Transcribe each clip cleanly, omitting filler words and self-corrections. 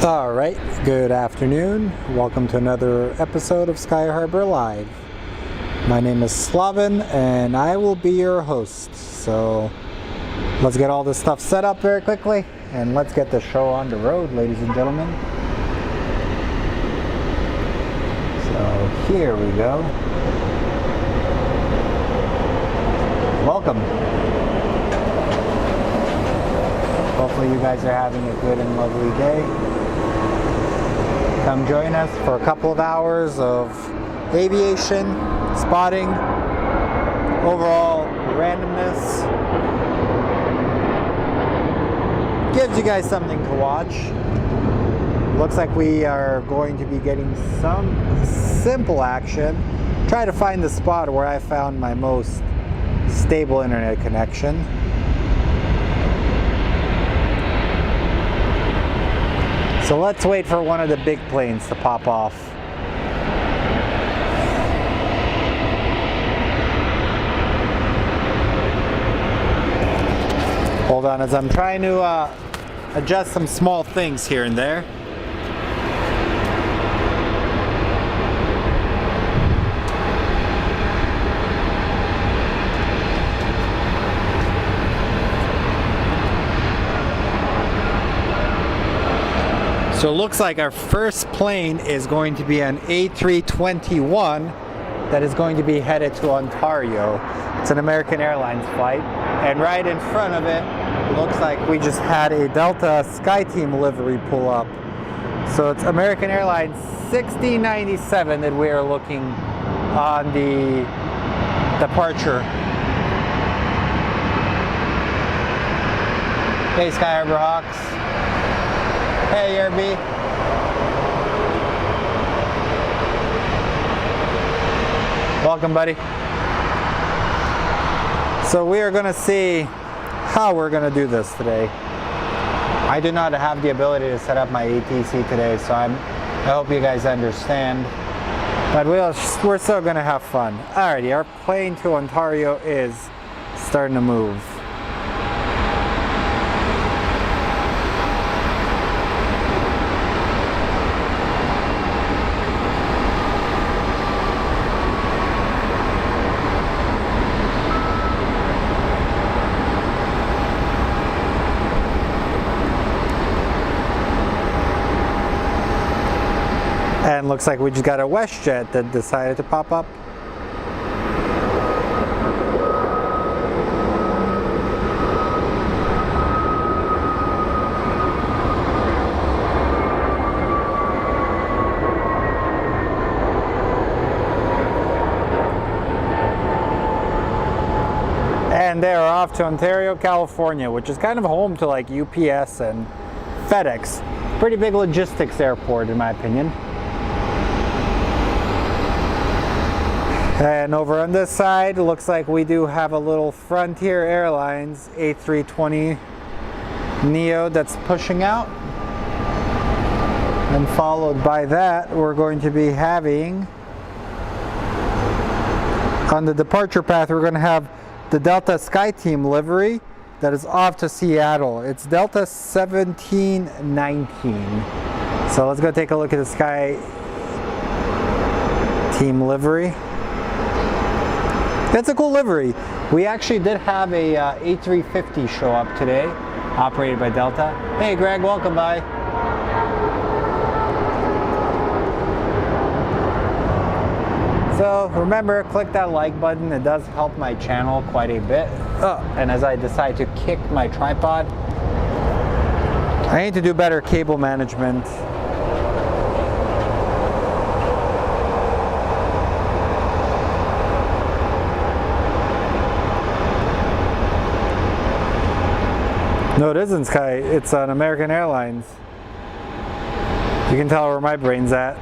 All right, good afternoon. Welcome to another episode of Sky Harbor Live. My name is Slavin and I will be your host. So let's get all this stuff set up very quickly and let's get the show on the road, ladies and gentlemen. So here we go. Welcome. Hopefully you guys are having a good and lovely day. Come join us for a couple of hours of aviation, spotting, overall randomness. Gives you guys something to watch. Looks like we are going to be getting some simple action. Try to find the spot where I found my most stable internet connection. So let's wait for one of the big planes to pop off. Hold on, as I'm trying to adjust some small things here and there. So it looks like our first plane is going to be an A321 that is going to be headed to Ontario. It's an American Airlines flight, and right in front of it, it looks like we just had a Delta SkyTeam livery pull up. So it's American Airlines 6097 that we are looking on the departure. Hey, Sky Harbor Hawks. Hey, Yerby. Welcome, buddy. So we are going to see how we're going to do this today. I do not have the ability to set up my ATC today, so I hope you guys understand. But we're still going to have fun. Alrighty, our plane to Ontario is starting to move. And looks like we just got a WestJet that decided to pop up. And they are off to Ontario, California, which is kind of home to like UPS and FedEx. Pretty big logistics airport in my opinion. And over on this side, it looks like we do have a little Frontier Airlines A320 Neo that's pushing out. And followed by that, we're going to be having, on the departure path, we're going to have the Delta SkyTeam livery that is off to Seattle. It's Delta 1719. So let's go take a look at the SkyTeam livery. That's a cool livery. We actually did have a A350 show up today, operated by Delta. Hey Greg, welcome by. So remember, click that like button. It does help my channel quite a bit. And as I decide to kick my tripod, I need to do better cable management. No, it isn't Sky. It's an American Airlines. You can tell where my brain's at.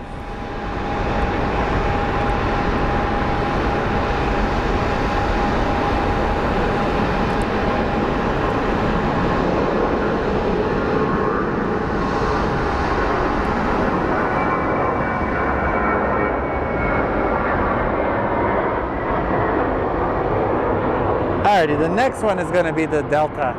Alrighty, the next one is going to be the Delta.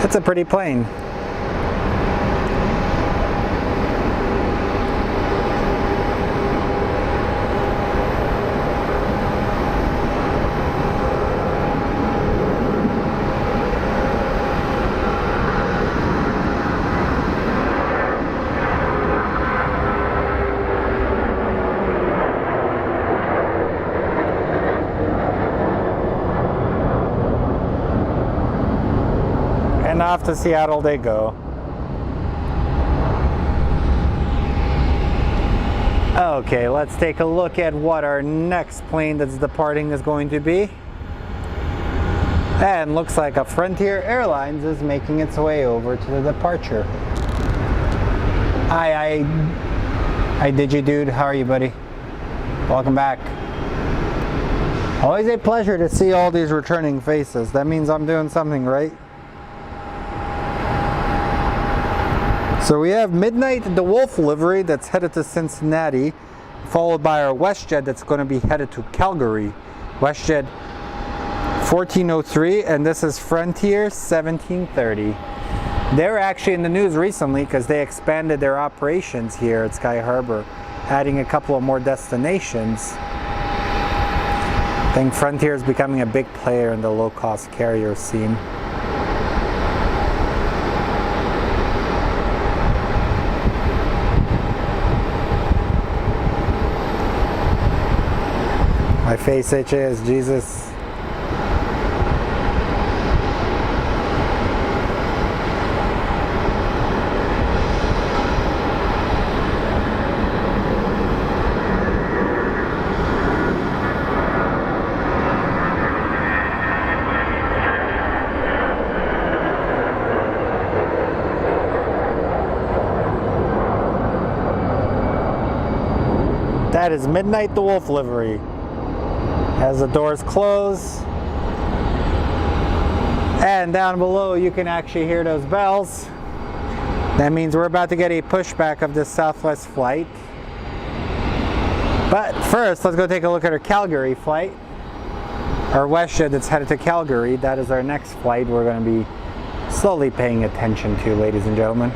It's a pretty plane. And off to Seattle they go. Okay, let's take a look at what our next plane that's departing is going to be. And looks like a Frontier Airlines is making its way over to the departure. Hi, Digi Dude. How are you, buddy? Welcome back. Always a pleasure to see all these returning faces. That means I'm doing something right. So we have Midnight DeWolf livery that's headed to Cincinnati, followed by our WestJet that's going to be headed to Calgary. WestJet 1403, and this is Frontier 1730. They were actually in the news recently because they expanded their operations here at Sky Harbor, adding a couple of more destinations. I think Frontier is becoming a big player in the low-cost carrier scene. My face itches, Jesus. That is Midnight DeWolf livery. As the doors close, and down below you can actually hear those bells. That means we're about to get a pushback of this Southwest flight. But first, let's go take a look at our Calgary flight. Our WestJet that's headed to Calgary. That is our next flight we're going to be slowly paying attention to, ladies and gentlemen.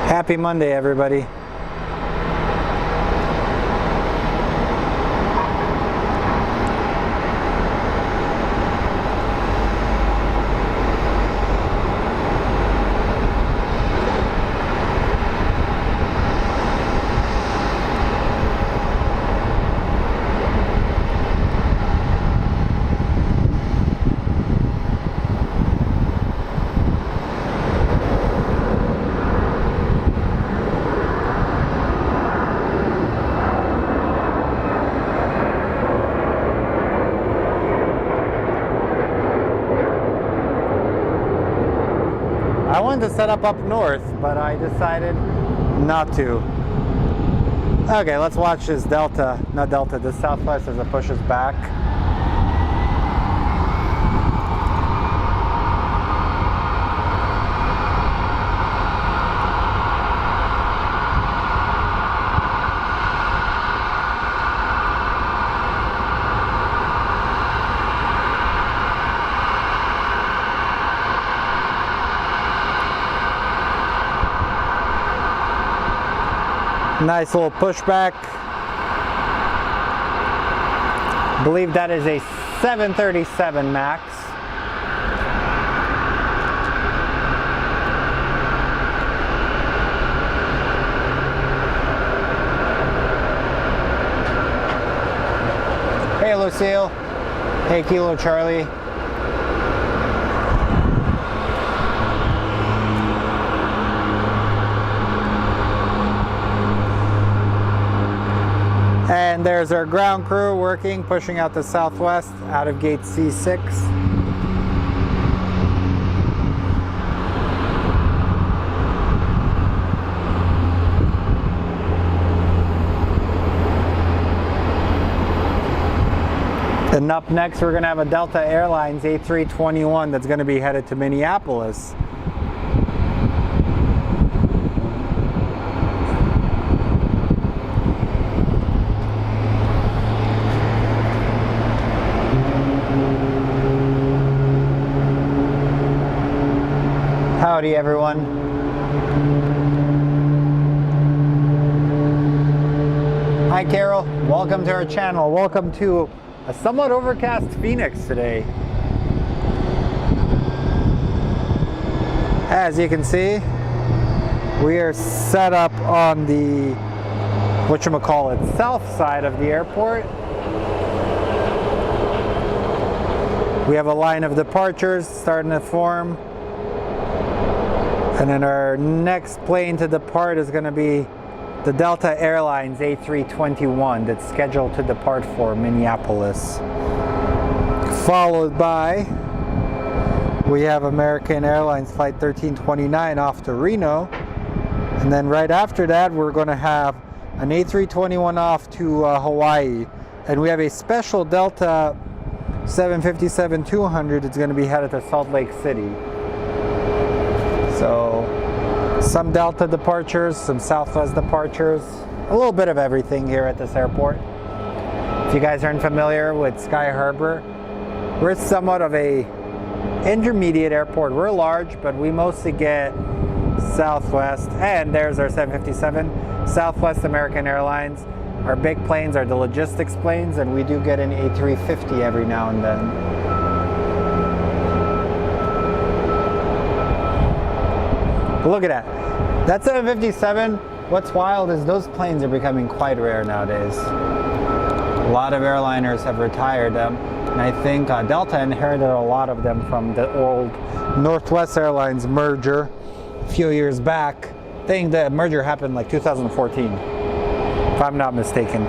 Happy Monday, everybody. I wanted to set up north, but I decided not to. Okay, let's watch this Delta, not Delta, this Southwest as it pushes back. Nice little pushback. I believe that is a 737 MAX. Hey Lucille. Hey Kilo Charlie. And there's our ground crew working, pushing out the Southwest out of gate C6. And up next we're going to have a Delta Airlines A321 that's going to be headed to Minneapolis. Howdy everyone. Hi Carol, welcome to our channel. Welcome to a somewhat overcast Phoenix today. As you can see, we are set up on the whatchamacallit south side of the airport. We have a line of departures starting to form. And then our next plane to depart is going to be the Delta Airlines A321 that's scheduled to depart for Minneapolis. Followed by, we have American Airlines Flight 1329 off to Reno. And then right after that, we're going to have an A321 off to Hawaii. And we have a special Delta 757-200 that's going to be headed to Salt Lake City. So some Delta departures, some Southwest departures, a little bit of everything here at this airport. If you guys aren't familiar with Sky Harbor, we're somewhat of a intermediate airport. We're large, but we mostly get Southwest, and there's our 757, Southwest American Airlines. Our big planes are the logistics planes, and we do get an A350 every now and then. Look at that. That 757, what's wild is those planes are becoming quite rare nowadays. A lot of airliners have retired them, and I think Delta inherited a lot of them from the old Northwest Airlines merger a few years back. I think the merger happened like 2014, if I'm not mistaken.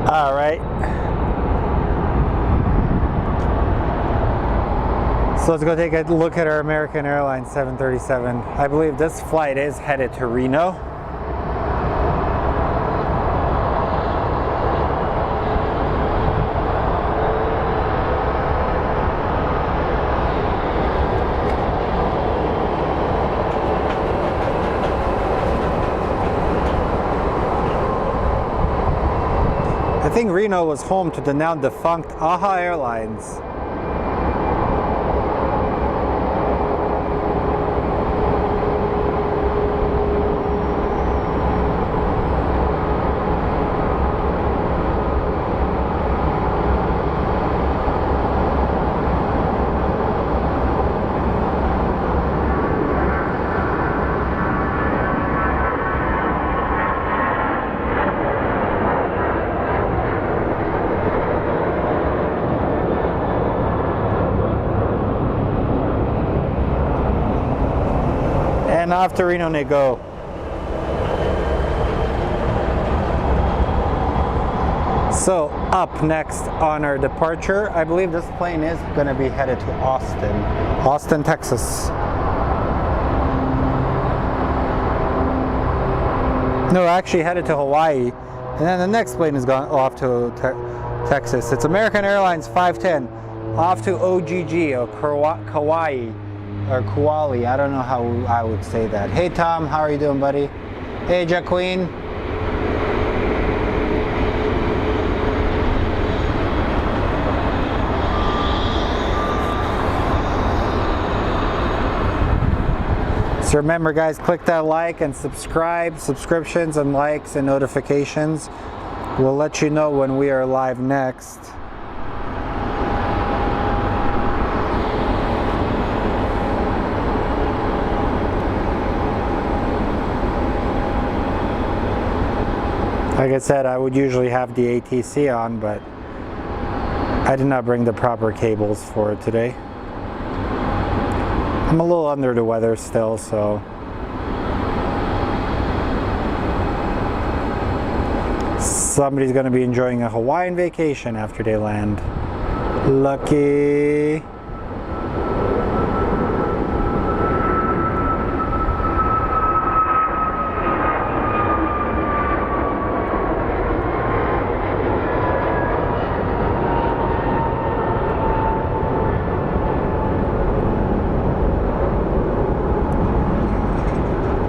All right. So let's go take a look at our American Airlines 737. I believe this flight is headed to Reno. I think Reno was home to the now defunct AHA Airlines. And off to Reno they go. So up next on our departure, I believe this plane is going to be headed to Austin, Texas. No, actually headed to Hawaii, and then the next plane is going off to Texas. It's American Airlines 510 off to OGG or Kauai. Or Kuali, I don't know how I would say that. Hey Tom, how are you doing, buddy? Hey Jaqueen. So remember guys, click that like and subscribe. Subscriptions and likes and notifications will let you know when we are live next. Like I said, I would usually have the ATC on, but I did not bring the proper cables for it today. I'm a little under the weather still, so somebody's going to be enjoying a Hawaiian vacation after they land. Lucky.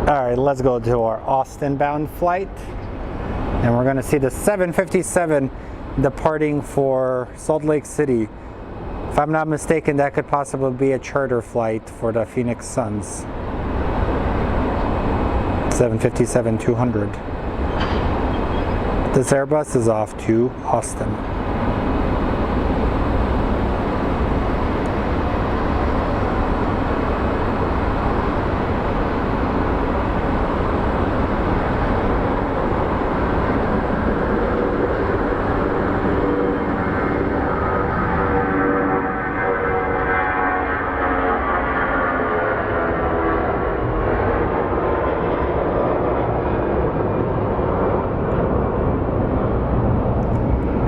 Alright, let's go to our Austin bound flight. And we're going to see the 757 departing for Salt Lake City. If I'm not mistaken, that could possibly be a charter flight for the Phoenix Suns. 757-200. This Airbus is off to Austin.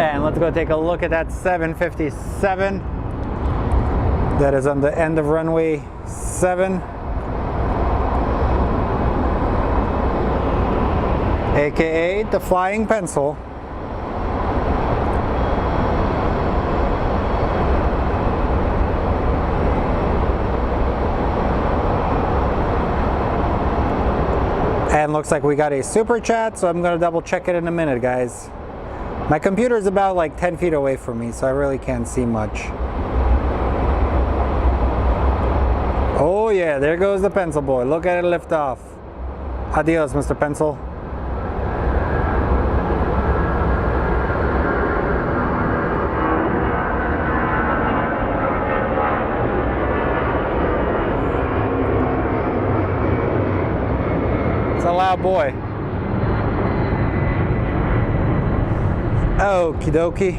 And let's go take a look at that 757 that is on the end of runway 7, aka the flying pencil. And looks like we got a super chat, so I'm going to double check it in a minute, guys. My computer is about like 10 feet away from me, so I really can't see much. Oh yeah, there goes the pencil boy. Look at it lift off. Adios, Mr. Pencil. It's a loud boy. Okie dokie.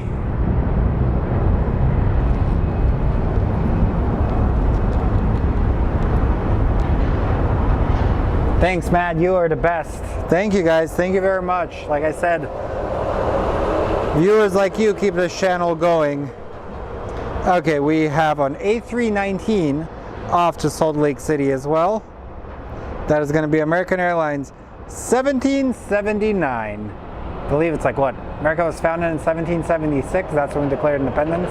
Thanks, Matt. You are the best. Thank you, guys. Thank you very much. Like I said, viewers like you keep this channel going. Okay, we have an A319 off to Salt Lake City as well. That is going to be American Airlines 1779. I believe it's like what? America was founded in 1776. That's when we declared independence.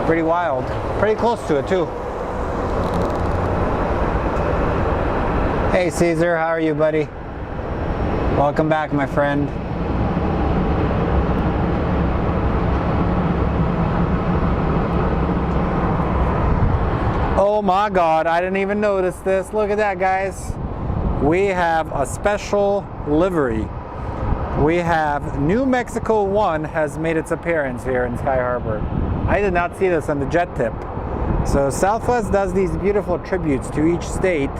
Pretty wild. Pretty close to it too. Hey Caesar, how are you, buddy? Welcome back, my friend. Oh my God, I didn't even notice this. Look at that, guys. We have a special livery. We have New Mexico 1 has made its appearance here in Sky Harbor. I did not see this on the jet tip. So Southwest does these beautiful tributes to each state,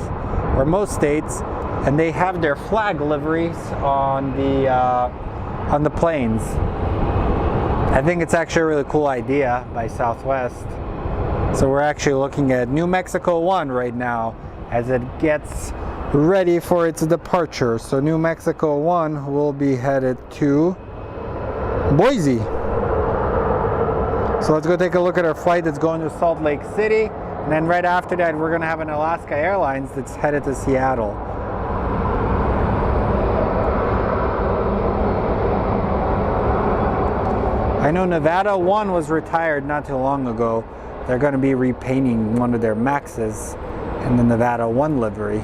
or most states, and they have their flag liveries on the planes. I think it's actually a really cool idea by Southwest. So we're actually looking at New Mexico 1 right now as it gets ready for its departure. So New Mexico 1 will be headed to Boise. So let's go take a look at our flight that's going to Salt Lake City, and then right after that we're going to have an Alaska Airlines that's headed to Seattle. I know Nevada 1 was retired not too long ago. They're going to be repainting one of their Maxes in the Nevada 1 livery.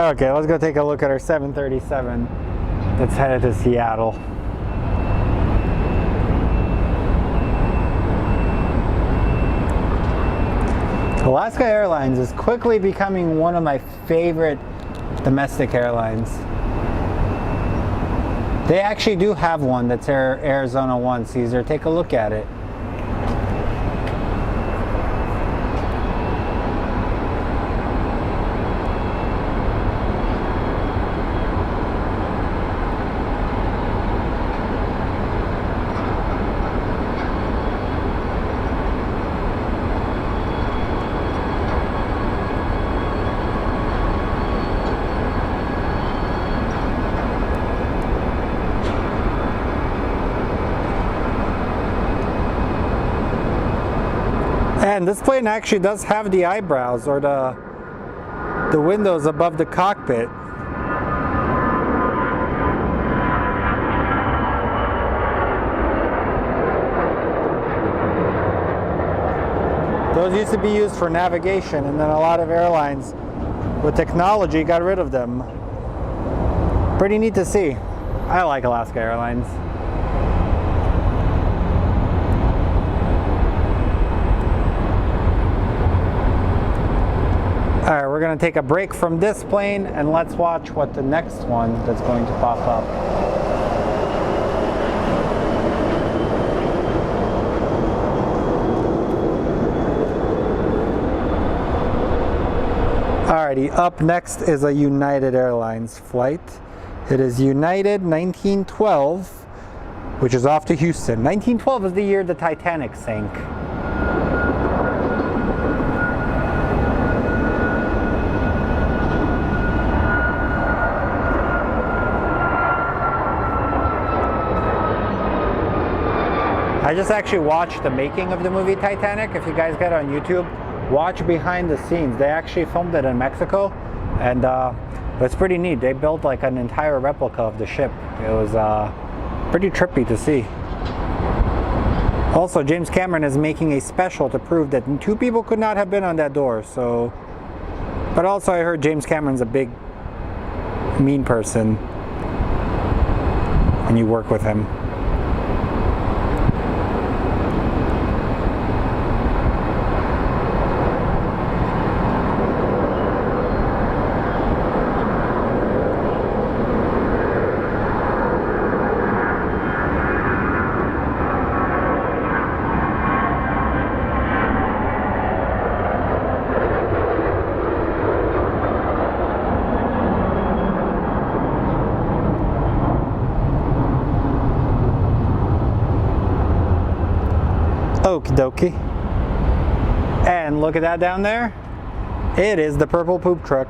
Okay, let's go take a look at our 737 that's headed to Seattle. Alaska Airlines is quickly becoming one of my favorite domestic airlines. They actually do have one that's Arizona 1, Caesar. Take a look at it. And this plane actually does have the eyebrows, or the windows above the cockpit. Those used to be used for navigation, and then a lot of airlines with technology got rid of them. Pretty neat to see. I like Alaska Airlines. Alright, we're going to take a break from this plane and let's watch what the next one that's going to pop up. Alrighty, up next is a United Airlines flight. It is United 1912, which is off to Houston. 1912 is the year the Titanic sank. I just actually watched the making of the movie Titanic. If you guys get on YouTube, watch behind the scenes. They actually filmed it in Mexico, and it's pretty neat. They built like an entire replica of the ship. It was pretty trippy to see. Also, James Cameron is making a special to prove that 2 people could not have been on that door. So, but also I heard James Cameron's a big mean person when you work with him. Okie dokie. And look at that down there. It is the purple poop truck.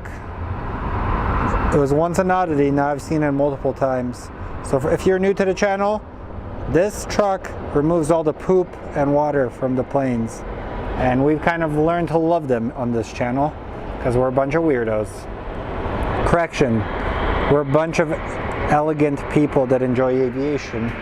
It was once an oddity, now I've seen it multiple times. So if you're new to the channel, this truck removes all the poop and water from the planes. And we've kind of learned to love them on this channel because we're a bunch of weirdos. Correction, we're a bunch of elegant people that enjoy aviation.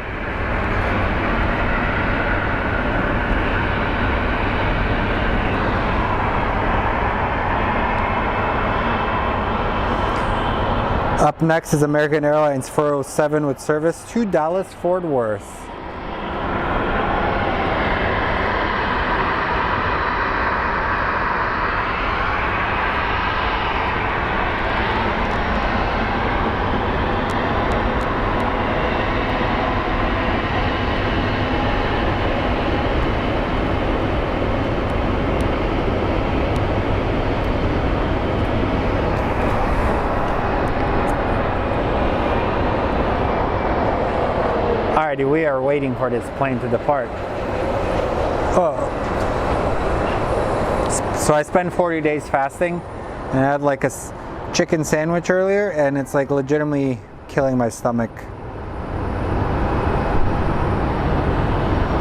Up next is American Airlines 407 with service to Dallas Fort Worth. Alrighty, we are waiting for this plane to depart. Oh. So I spent 40 days fasting, and I had like a chicken sandwich earlier, and it's like legitimately killing my stomach.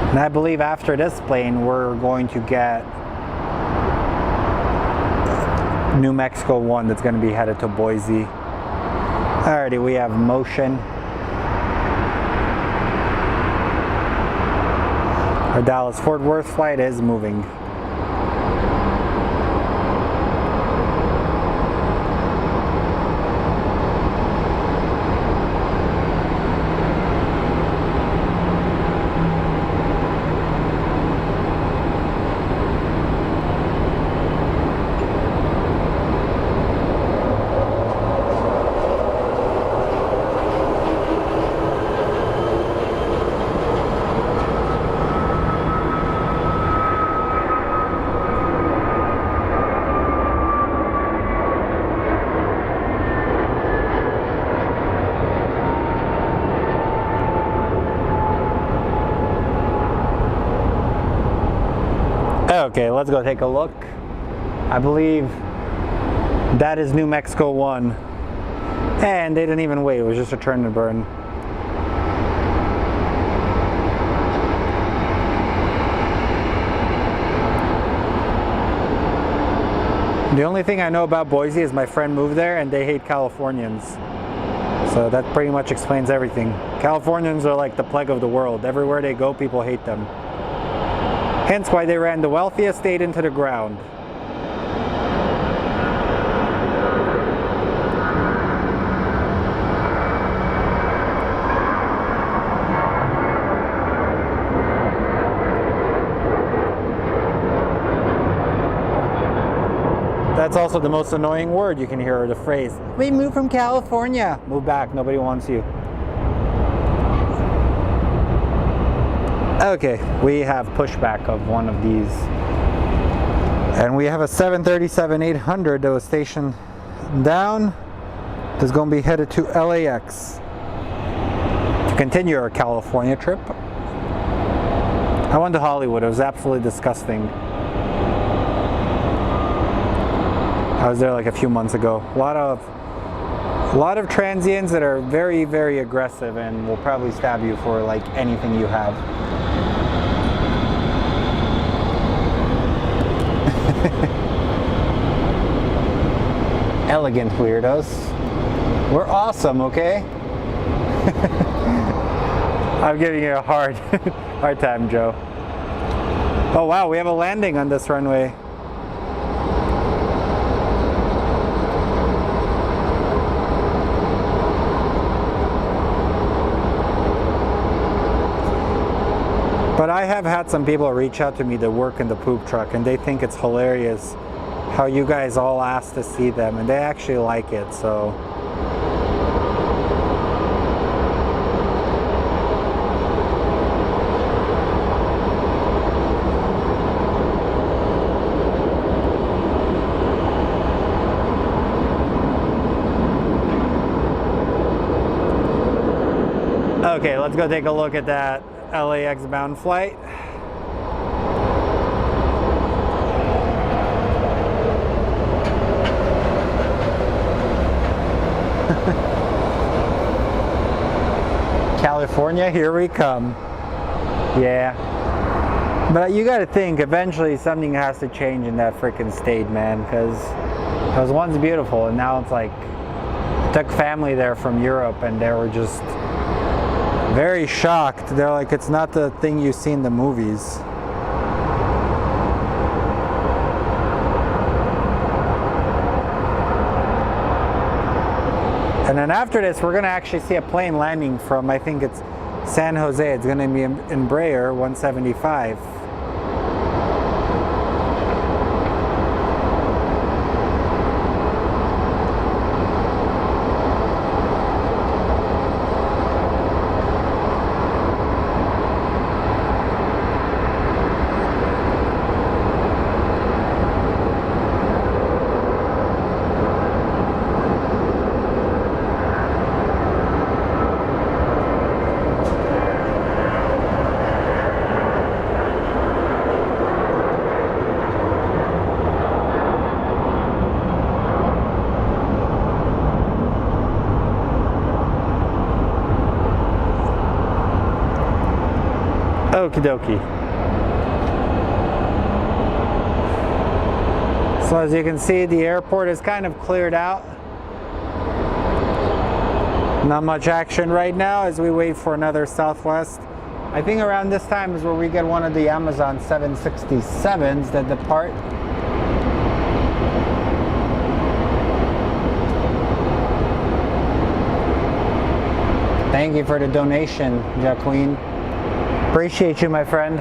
And I believe after this plane, we're going to get New Mexico 1 that's going to be headed to Boise. Alrighty, we have motion. Our Dallas Fort Worth flight is moving. Okay, let's go take a look. I believe that is New Mexico 1. And they didn't even wait, it was just a turn and burn. The only thing I know about Boise is my friend moved there and they hate Californians. So that pretty much explains everything. Californians are like the plague of the world. Everywhere they go, people hate them. Hence why they ran the wealthiest state into the ground. That's also the most annoying word you can hear, or the phrase, we moved from California. Move back, nobody wants you. Okay, we have pushback of one of these. And we have a 737-800 that was stationed down. That's going to be headed to LAX to continue our California trip. I went to Hollywood, it was absolutely disgusting. I was there like a few months ago. A lot of transients that are very, very aggressive and will probably stab you for like anything you have. Elegant weirdos. We're awesome, okay? I'm giving you a hard time, Joe. Oh wow, we have a landing on this runway. But I have had some people reach out to me that work in the poop truck and they think it's hilarious how you guys all ask to see them and they actually like it, so. Okay, let's go take a look at that LAX bound flight. California, here we come. Yeah. But you gotta think, eventually something has to change in that freaking state, man, because it was once beautiful and now it's like, I took family there from Europe and they were just very shocked. They're like, it's not the thing you see in the movies. And then after this, we're going to actually see a plane landing from, I think it's San Jose. It's going to be Embraer 175. Okie dokie. So as you can see, the airport is kind of cleared out. Not much action right now as we wait for another Southwest. I think around this time is where we get one of the Amazon 767s that depart. Thank you for the donation, Jacqueline. Appreciate you, my friend.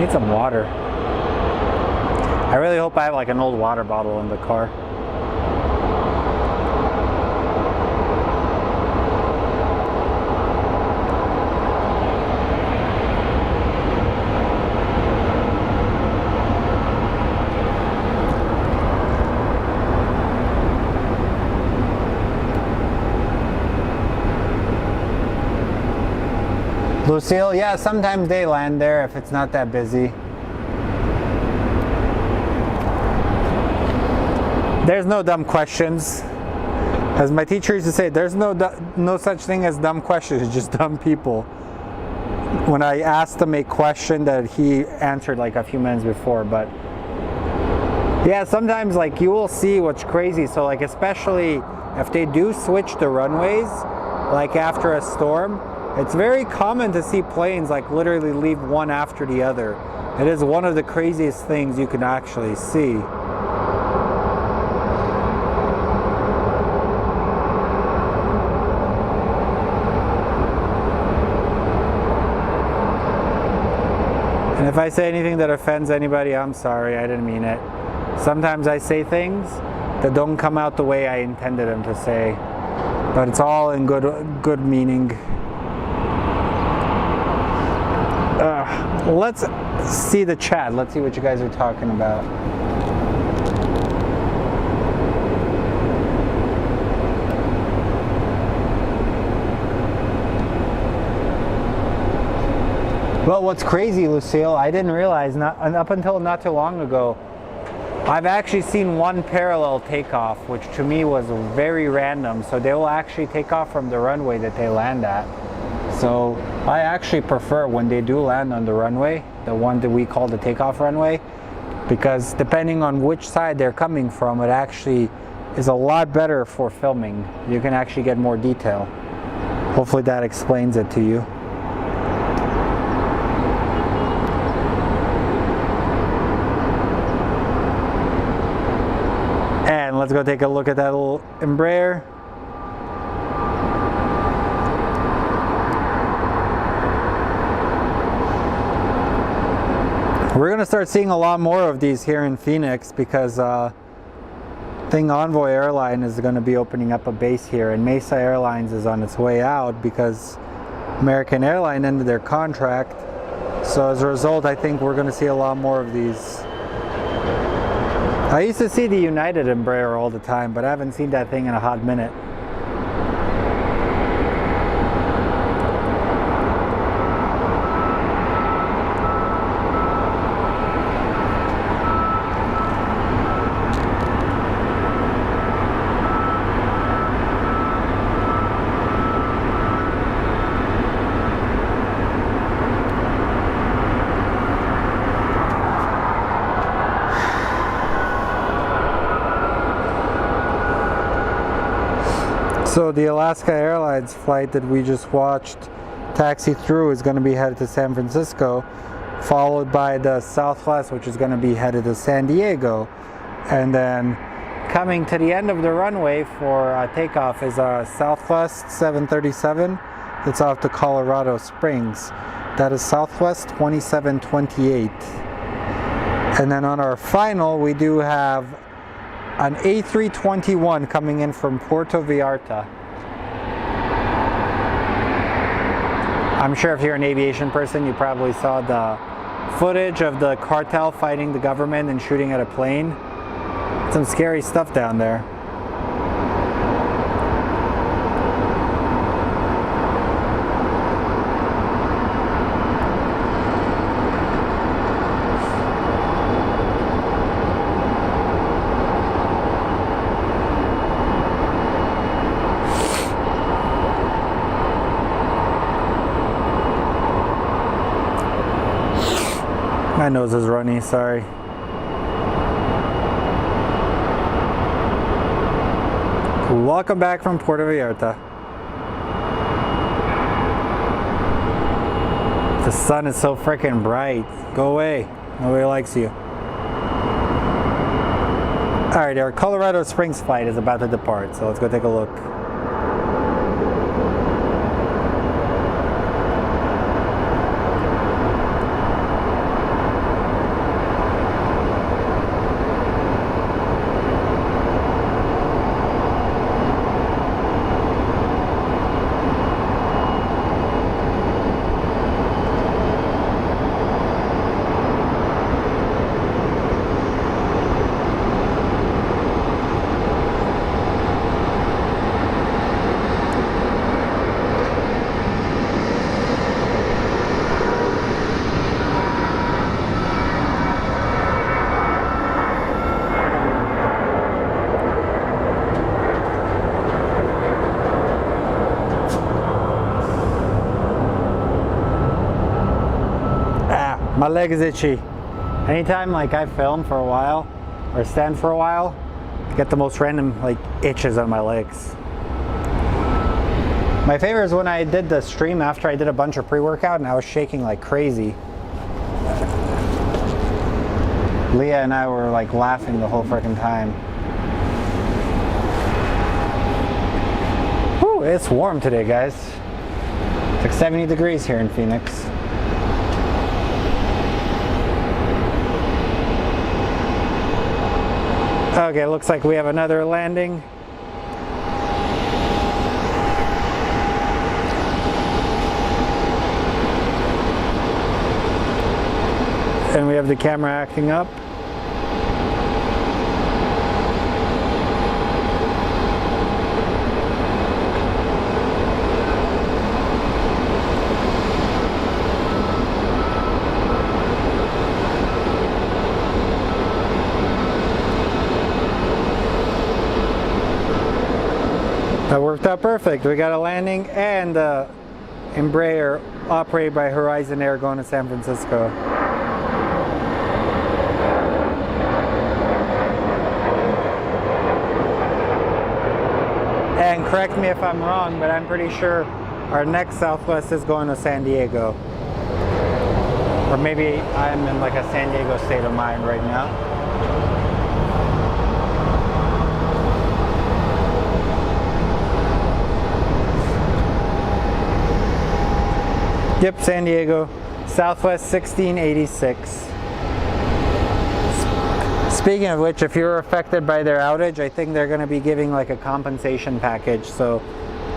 Need some water. I really hope I have like an old water bottle in the car. Lucille, yeah, sometimes they land there if it's not that busy. There's no dumb questions. As my teacher used to say, there's no such thing as dumb questions, it's just dumb people. When I asked him a question that he answered like a few minutes before, but yeah, sometimes like you will see what's crazy. So like especially if they do switch the runways, like after a storm, it's very common to see planes like literally leave one after the other. It is one of the craziest things you can actually see. And if I say anything that offends anybody, I'm sorry, I didn't mean it. Sometimes I say things that don't come out the way I intended them to say, but it's all in good meaning. Let's see the chat. Let's see what you guys are talking about. Well, what's crazy, Lucille, I didn't realize, up until not too long ago, I've actually seen one parallel takeoff, which to me was very random. So they will actually take off from the runway that they land at. So I actually prefer when they do land on the runway, the one that we call the takeoff runway, because depending on which side they're coming from, it actually is a lot better for filming. You can actually get more detail. Hopefully that explains it to you. And let's go take a look at that little Embraer. We're going to start seeing a lot more of these here in Phoenix because I think Envoy Airline is going to be opening up a base here, and Mesa Airlines is on its way out because American Airlines ended their contract. So as a result, I think we're going to see a lot more of these. I used to see the United Embraer all the time, but I haven't seen that thing in a hot minute. So the Alaska Airlines flight that we just watched taxi through is going to be headed to San Francisco, followed by the Southwest, which is going to be headed to San Diego. And then coming to the end of the runway for takeoff is a Southwest 737 that's off to Colorado Springs. That is Southwest 2728. And then on our final, we do have an A321 coming in from Puerto Vallarta. I'm sure if you're an aviation person, you probably saw the footage of the cartel fighting the government and shooting at a plane. Some scary stuff down there. My nose is runny, sorry. Welcome back from Puerto Vallarta. The sun is so freaking bright. Go away. Nobody likes you. Alright, our Colorado Springs flight is about to depart, so let's go take a look. My leg is itchy. Anytime like I film for a while or stand for a while, I get the most random like itches on my legs. My favorite is when I did the stream after I did a bunch of pre-workout and I was shaking like crazy. Leah and I were like laughing the whole freaking time. Whew, it's warm today, guys. It's like 70 degrees here in Phoenix. Okay, looks like we have another landing. And we have the camera acting up. That worked out perfect. We got a landing and Embraer operated by Horizon Air going to San Francisco. And correct me if I'm wrong, but I'm pretty sure our next Southwest is going to San Diego. Or maybe I'm in like a San Diego state of mind right now. Yep, San Diego, Southwest 1686. Speaking of which, if you're affected by their outage, I think they're going to be giving like a compensation package, so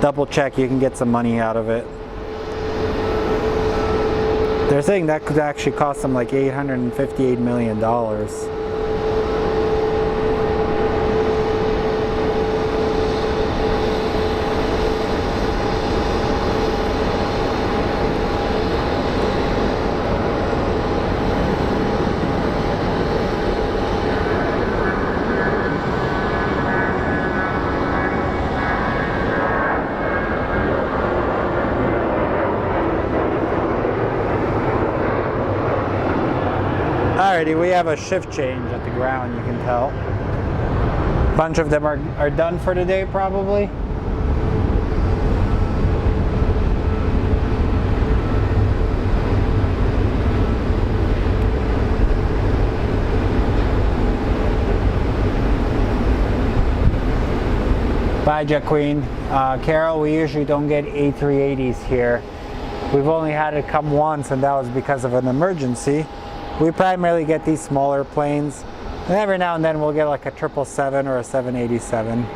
double check, you can get some money out of it. They're saying that could actually cost them like $858 million. Alrighty, we have a shift change at the ground, you can tell. A bunch of them are done for today, probably. Bye, Jet Queen. Carol, we usually don't get A380s here. We've only had it come once, and that was because of an emergency. We primarily get these smaller planes, and every now and then we'll get like a 777 or a 787.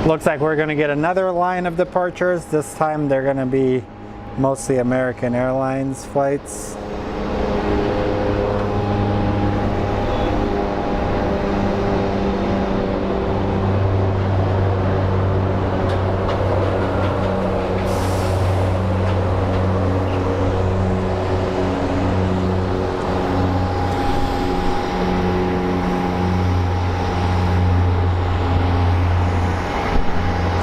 Looks like we're going to get another line of departures. This time they're going to be mostly American Airlines flights.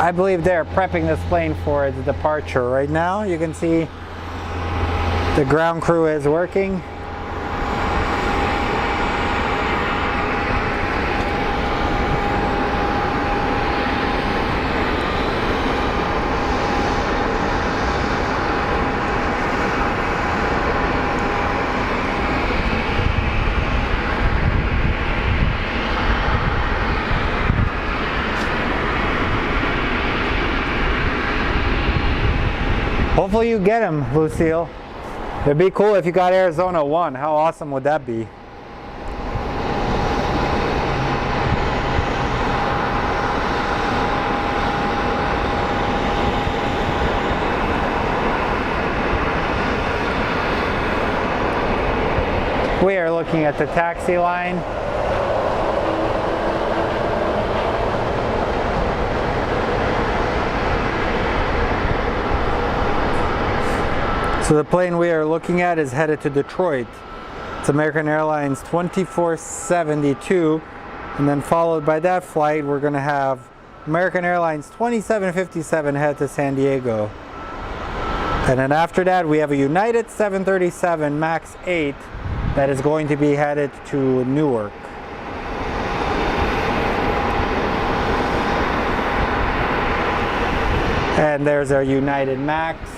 I believe they're prepping this plane for its departure. Right now, you can see the ground crew is working. Hopefully you get him, Lucille. It'd be cool if you got Arizona 1. How awesome would that be? looking at the taxi line. So the plane we are looking at is headed to Detroit. It's American Airlines 2472, and then followed by that flight we're going to have American Airlines 2757 head to San Diego. And then after that we have a United 737 MAX 8 that is going to be headed to Newark. And there's our United MAX.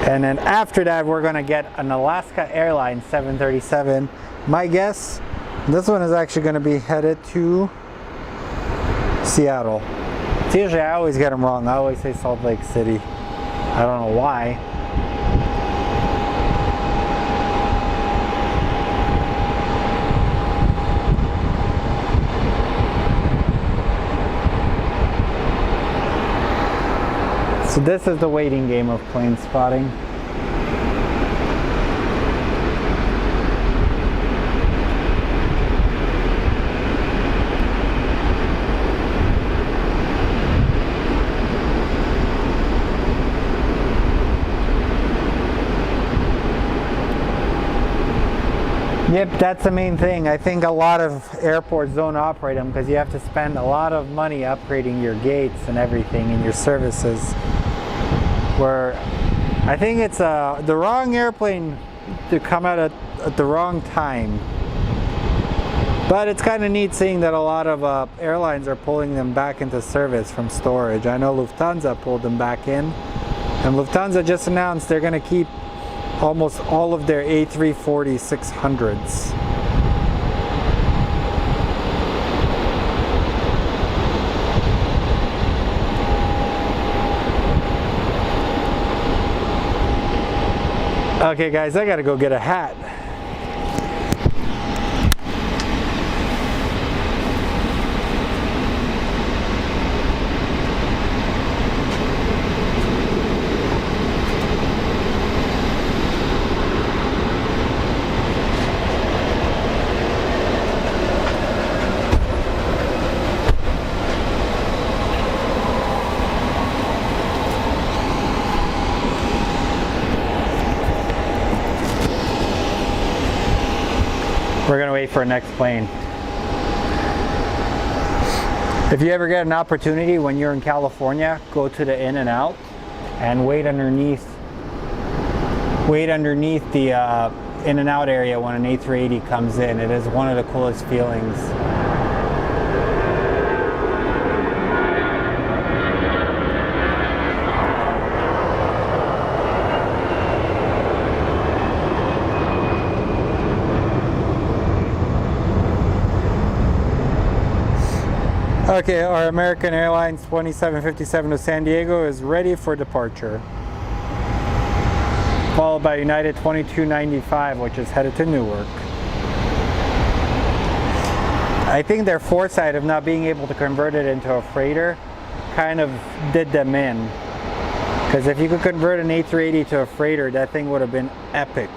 And then after that, we're going to get an Alaska Airlines 737. My guess, this one is actually going to be headed to Seattle. It's usually, I always get them wrong. I always say Salt Lake City. I don't know why. So this is the waiting game of plane spotting. Yep, that's the main thing. I think a lot of airports don't operate them because you have to spend a lot of money upgrading your gates and everything and your services. Where I think it's the wrong airplane to come out at the wrong time. But it's kind of neat seeing that a lot of airlines are pulling them back into service from storage. I know Lufthansa pulled them back in, and Lufthansa just announced they're going to keep almost all of their A340-600s. Okay guys, I gotta go get a hat. We're gonna wait for our next plane. If you ever get an opportunity when you're in California, go to the In-N-Out and wait underneath the In-N-Out area when an A380 comes in. It is one of the coolest feelings. Okay, our American Airlines 2757 to San Diego is ready for departure. Followed by United 2295, which is headed to Newark. I think their foresight of not being able to convert it into a freighter kind of did them in. Because if you could convert an A380 to a freighter, that thing would have been epic.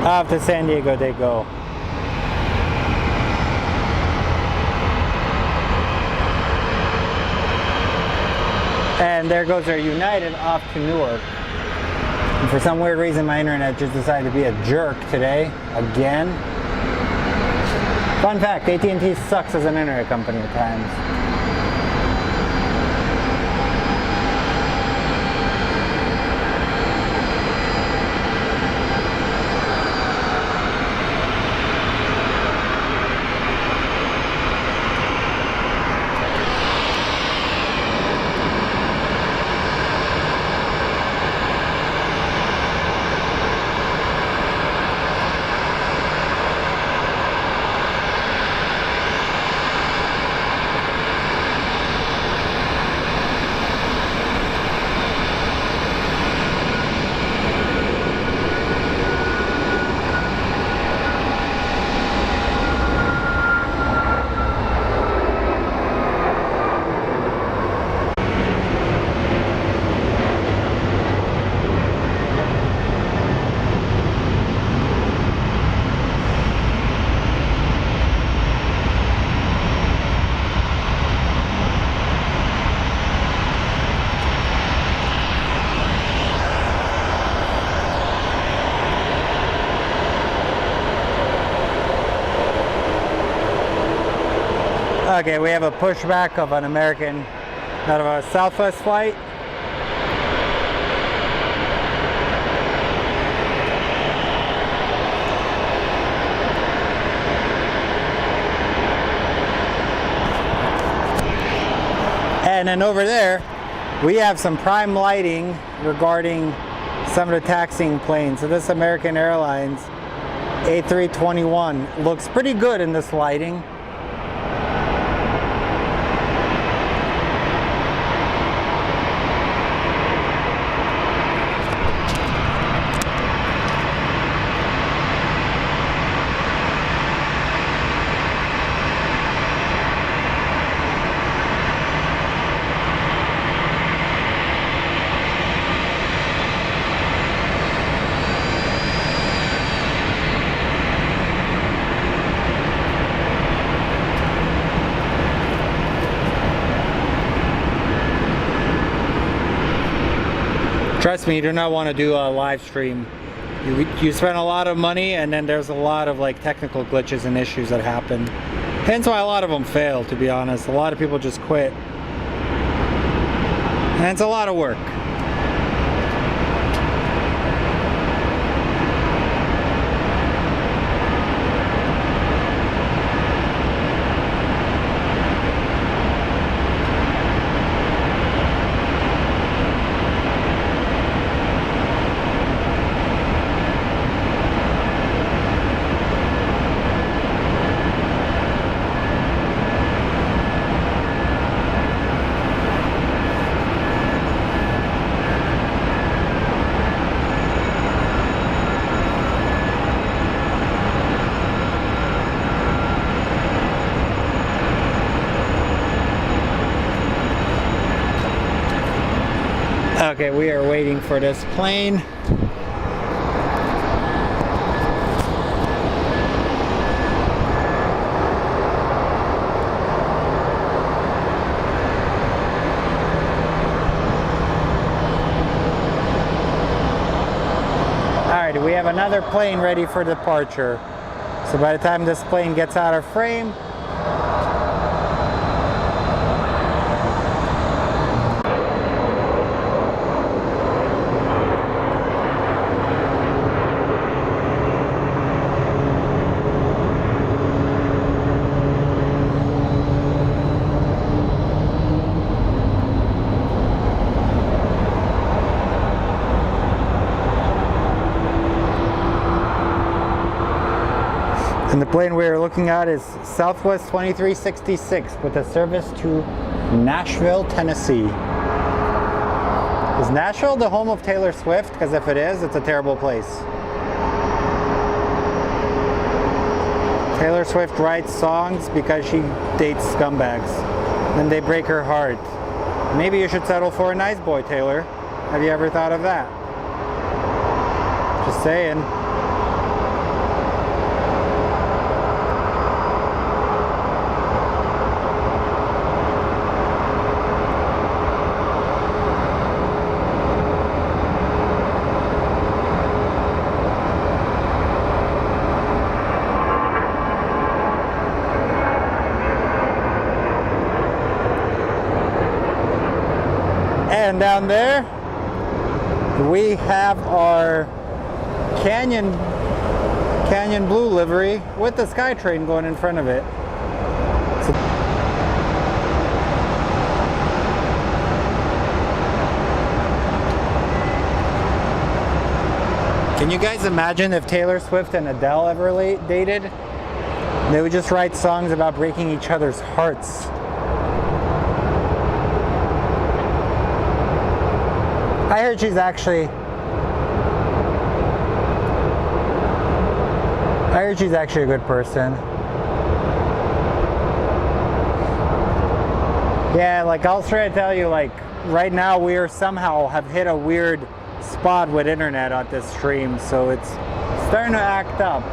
Off to San Diego they go. And there goes our United off to Newark. And for some weird reason, my internet just decided to be a jerk today, again. Fun fact, AT&T sucks as an internet company at times. Okay, we have a pushback of an American, out of a Southwest flight. And then over there, we have some prime lighting regarding some of the taxiing planes. So this American Airlines A321 looks pretty good in this lighting. Trust me, you do not want to do a live stream. You spend a lot of money, and then there's a lot of like technical glitches and issues that happen. Hence why a lot of them fail, to be honest. A lot of people just quit. And it's a lot of work. Okay, we are waiting for this plane. Alright, we have another plane ready for departure. So by the time this plane gets out of frame, and the plane we are looking at is Southwest 2366 with a service to Nashville, Tennessee. Is Nashville the home of Taylor Swift? Because if it is, it's a terrible place. Taylor Swift writes songs because she dates scumbags. Then they break her heart. Maybe you should settle for a nice boy, Taylor. Have you ever thought of that? Just saying. down there, we have our Canyon Blue livery with the SkyTrain going in front of it. Can you guys imagine if Taylor Swift and Adele ever dated? They would just write songs about breaking each other's hearts. I heard she's actually a good person. Yeah, like I'll try to tell you, like right now we are somehow have hit a weird spot with internet on this stream, so it's starting to act up.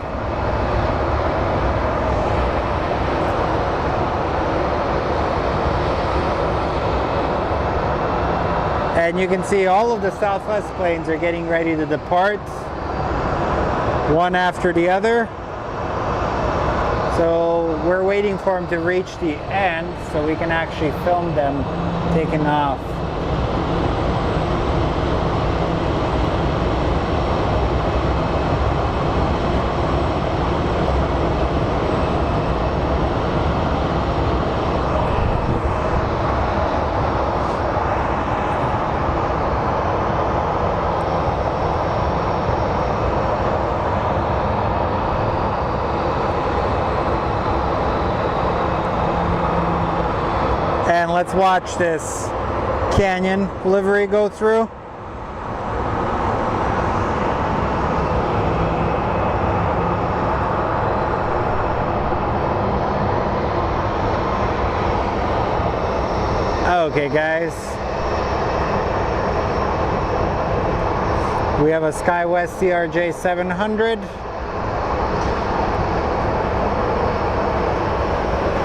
And you can see all of the Southwest planes are getting ready to depart, one after the other. So we're waiting for them to reach the end so we can actually film them taking off. And let's watch this Canyon livery go through. Okay, guys. We have a SkyWest CRJ 700.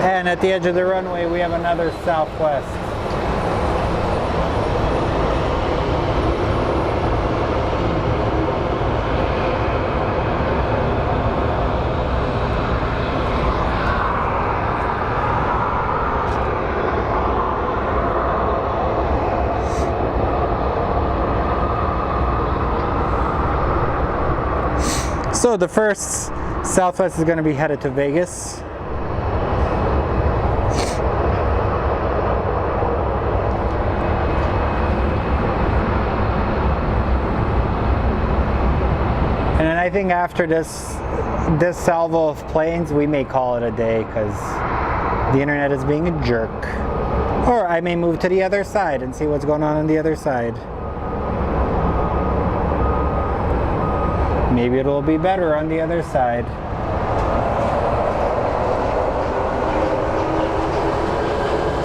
And at the edge of the runway, we have another Southwest. So the first Southwest is going to be headed to Vegas. And I think after this salvo of planes, we may call it a day because the internet is being a jerk. Or I may move to the other side and see what's going on the other side. Maybe it'll be better on the other side.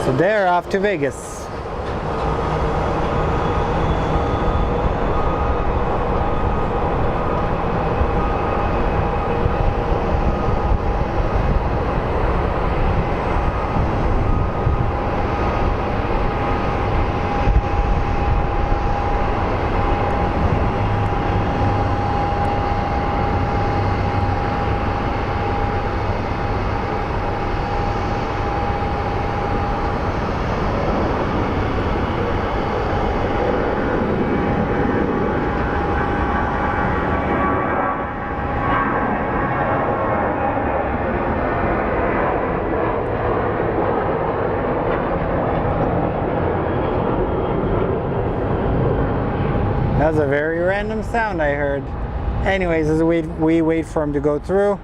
So they're off to Vegas. That was a very random sound I heard. Anyways, as we wait for him to go through,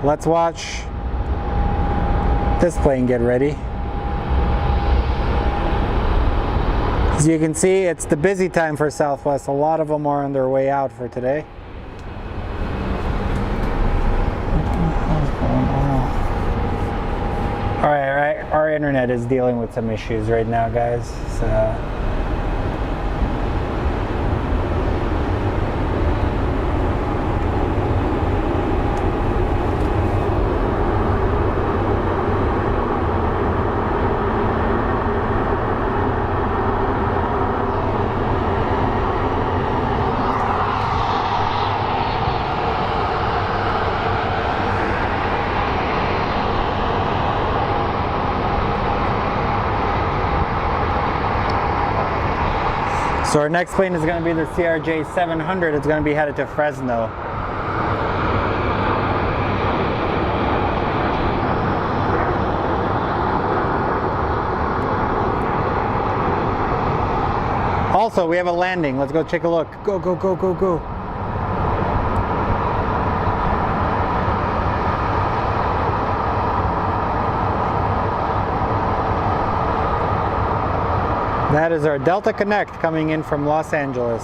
let's watch this plane get ready. As you can see, it's the busy time for Southwest. A lot of them are on their way out for today. All right, our internet is dealing with some issues right now, guys. So. So our next plane is going to be the CRJ 700. It's going to be headed to Fresno. Also, we have a landing. Let's go take a look. Go, go, go, go, go. That is our Delta Connect coming in from Los Angeles.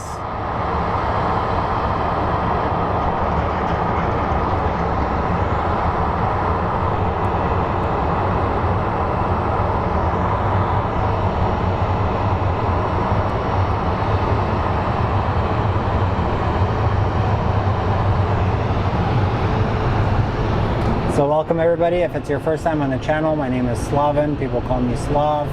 So welcome everybody. If it's your first time on the channel, my name is Slaven. People call me Slav.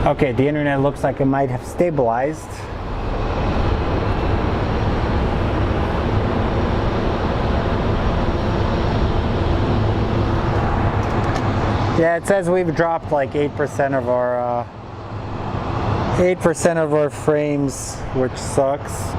Okay, the internet looks like it might have stabilized. Yeah, it says we've dropped like 8% of our frames, which sucks.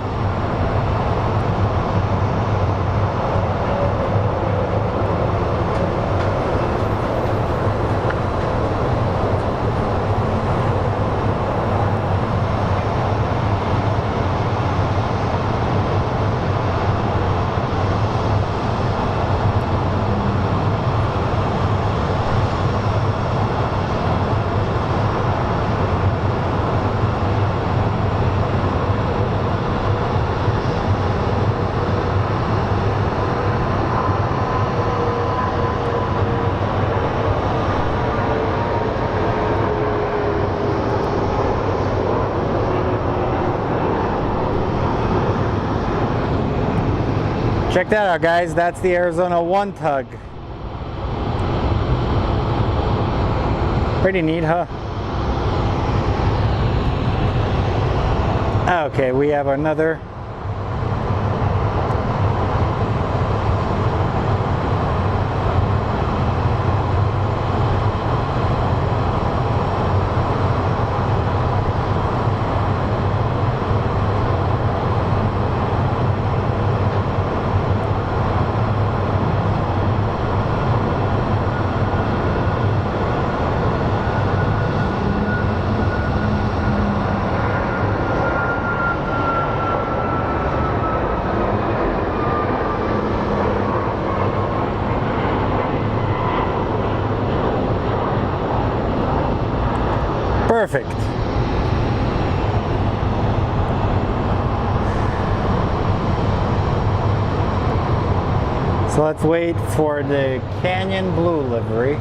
Check that out, guys. That's the Arizona 1 tug. Pretty neat, huh? Okay, we have another. Perfect. So let's wait for the Canyon Blue livery.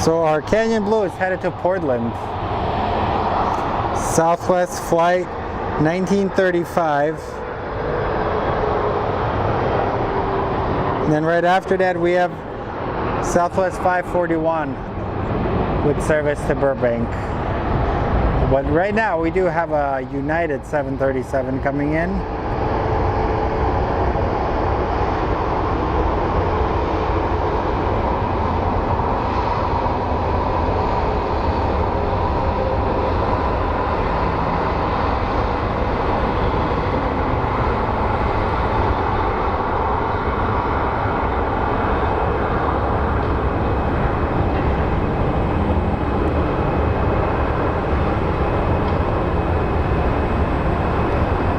So our Canyon Blue is headed to Portland. Southwest flight 1935. And then right after that we have Southwest 541 with service to Burbank. But right now we do have a United 737 coming in.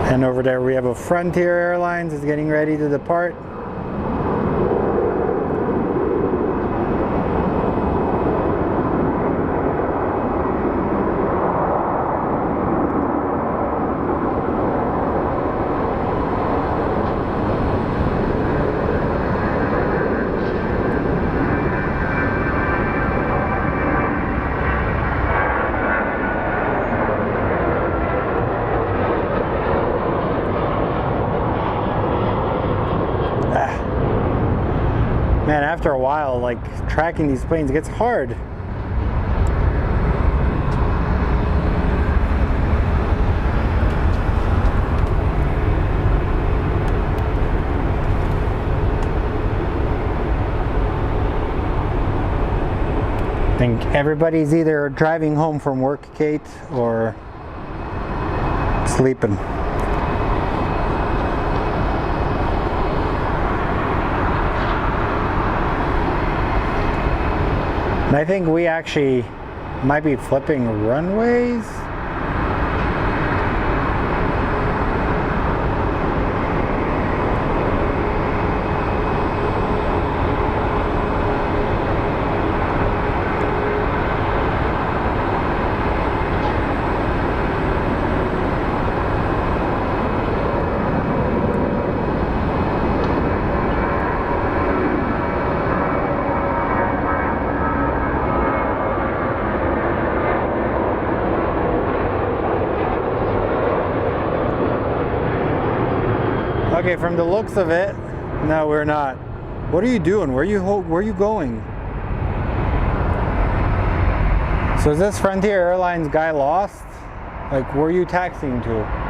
And over there we have a Frontier Airlines is getting ready to depart. after a while, like tracking these planes gets hard. I think everybody's either driving home from work, Kate, or sleeping. And I think we actually might be flipping runways. Okay, from the looks of it, no, we're not. What are you doing? Where are you going? So is this Frontier Airlines guy lost? Like, where are you taxiing to?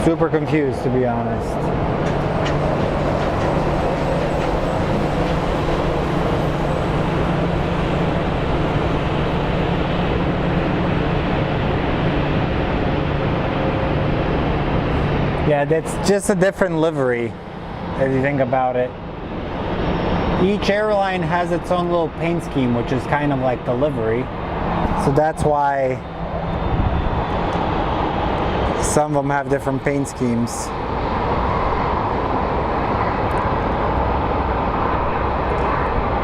Super confused, to be honest. Yeah, that's just a different livery, if you think about it. Each airline has its own little paint scheme, which is kind of like the livery. So that's why some of them have different paint schemes.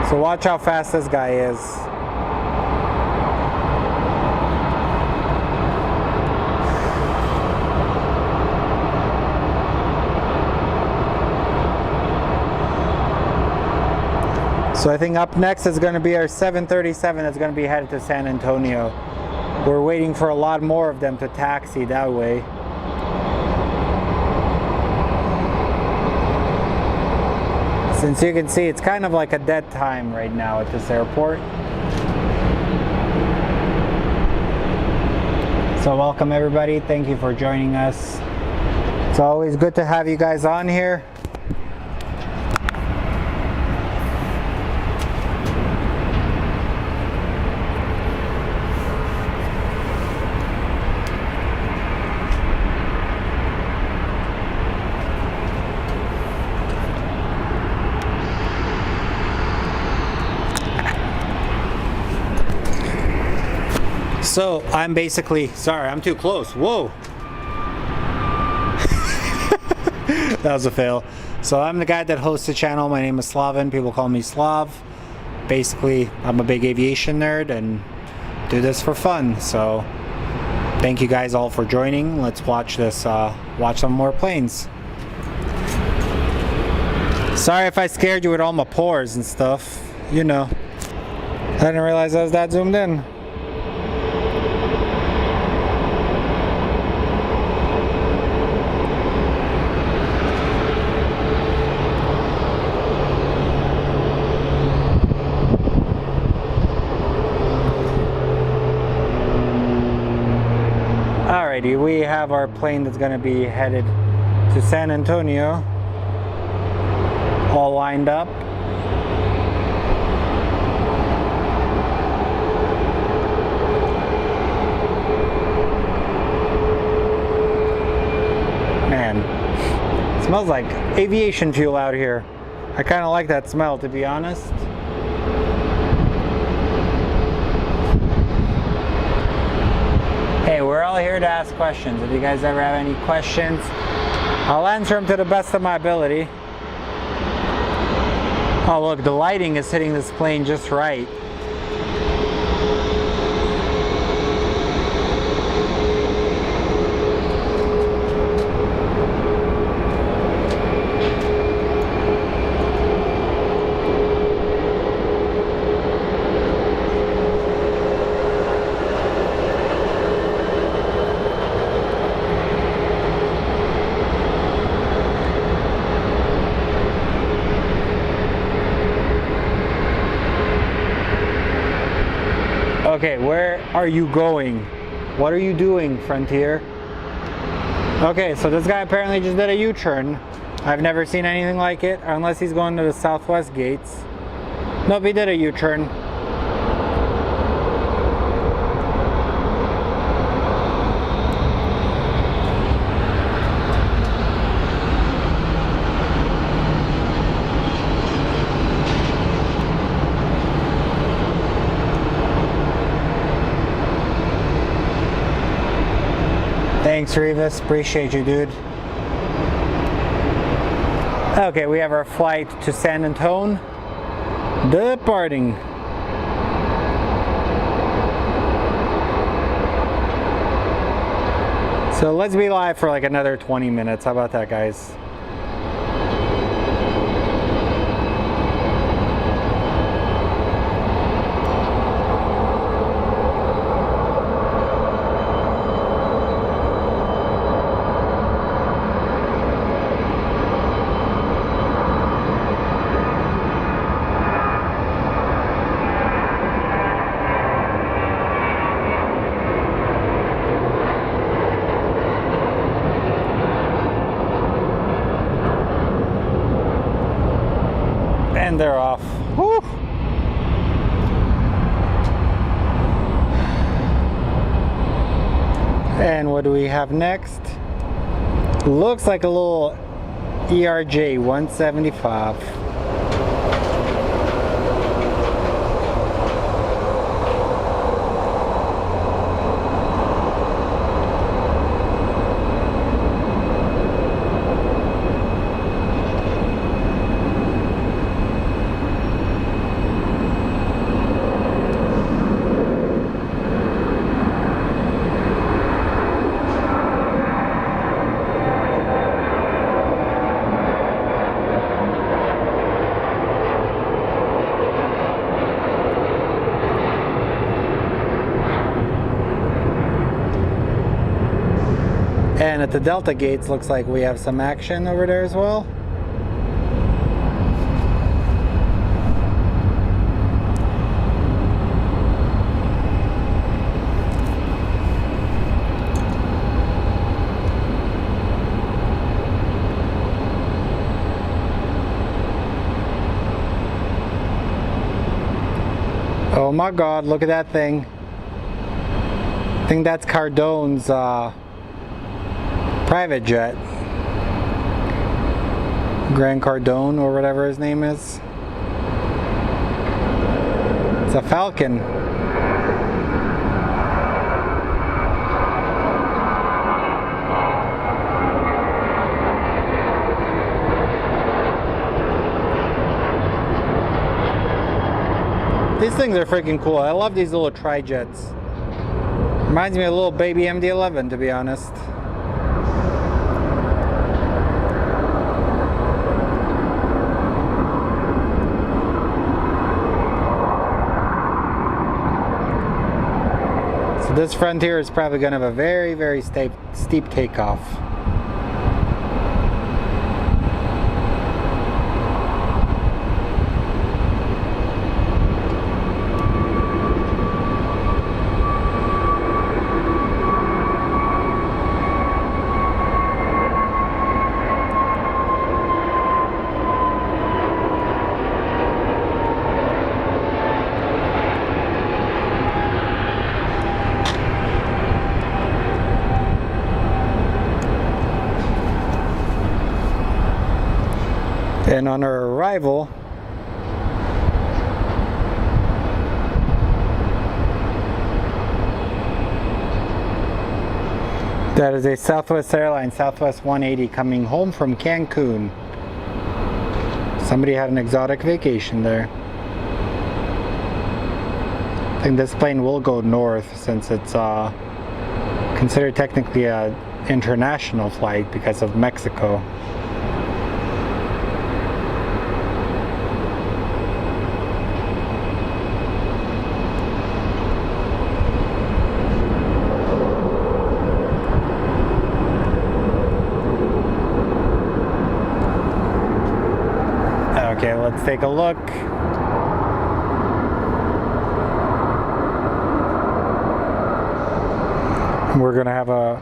So watch how fast this guy is. So I think up next is going to be our 737 that's going to be headed to San Antonio. We're waiting for a lot more of them to taxi that way. Since you can see, it's kind of like a dead time right now at this airport. So welcome everybody, thank you for joining us. It's always good to have you guys on here. So I'm basically, sorry, I'm too close. Whoa. That was a fail. So I'm the guy that hosts the channel. My name is Slavin. People call me Slav. Basically, I'm a big aviation nerd and do this for fun. So thank you guys all for joining. Let's watch this, watch some more planes. Sorry if I scared you with all my pores and stuff. You know, I didn't realize I was that zoomed in. Alrighty, we have our plane that's going to be headed to San Antonio, all lined up. Man, it smells like aviation fuel out here. I kind of like that smell, to be honest. Hey, we're all here to ask questions. If you guys ever have any questions, I'll answer them to the best of my ability. Oh look, the lighting is hitting this plane just right. Okay, where are you going? What are you doing, Frontier? Okay, so this guy apparently just did a U-turn. I've never seen anything like it, unless he's going to the southwest gates. Nope, he did a U-turn. Thanks, Revis. Appreciate you, dude. Okay, we have our flight to San Antone. Departing. So let's be live for like another 20 minutes. How about that, guys? And they're off. Woo! And what do we have next? Looks like a little ERJ 175. And at the Delta gates, looks like we have some action over there as well. Oh my God, look at that thing. I think that's Cardone's private jet. Grand Cardone or whatever his name is. It's a Falcon. These things are freaking cool. I love these little tri-jets. Reminds me of a little baby MD-11, to be honest. So this Frontier is probably going to have a very, very steep takeoff. And on our arrival, that is a Southwest Airlines Southwest 180 coming home from Cancun. Somebody had an exotic vacation there. I think this plane will go north since it's considered technically an international flight because of Mexico. Okay, let's take a look. We're going to have a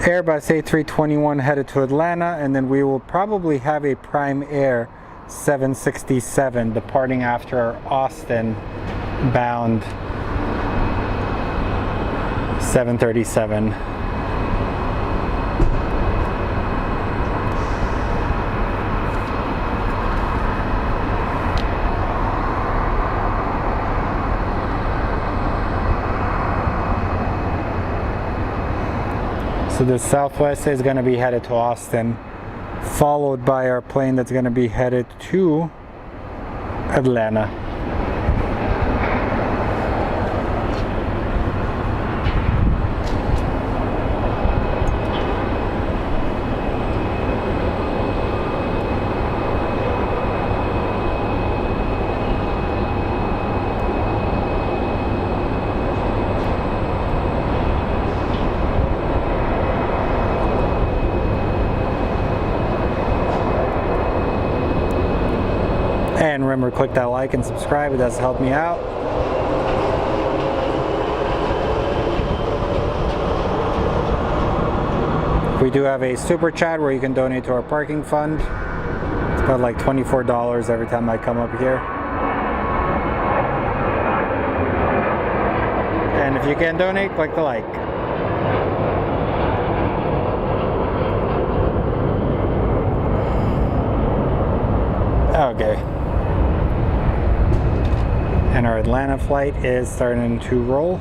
Airbus A321 headed to Atlanta, and then we will probably have a Prime Air 767 departing after our Austin bound 737. So the Southwest is going to be headed to Austin, followed by our plane that's going to be headed to Atlanta. And remember, click that like and subscribe. It does help me out. We do have a super chat where you can donate to our parking fund. It's about like $24 every time I come up here. And if you can donate, click the like. Okay. And our Atlanta flight is starting to roll.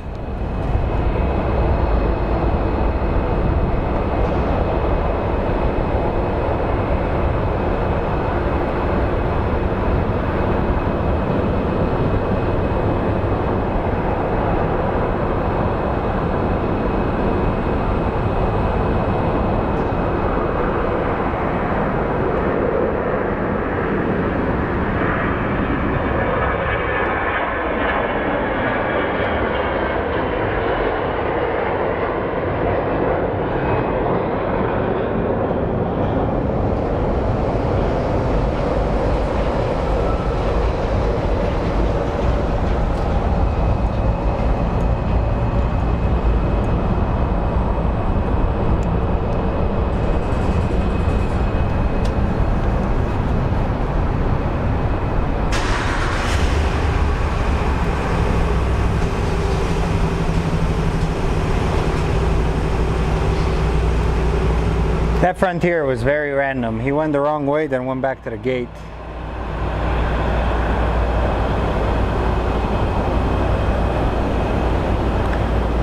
That Frontier was very random. He went the wrong way, then went back to the gate.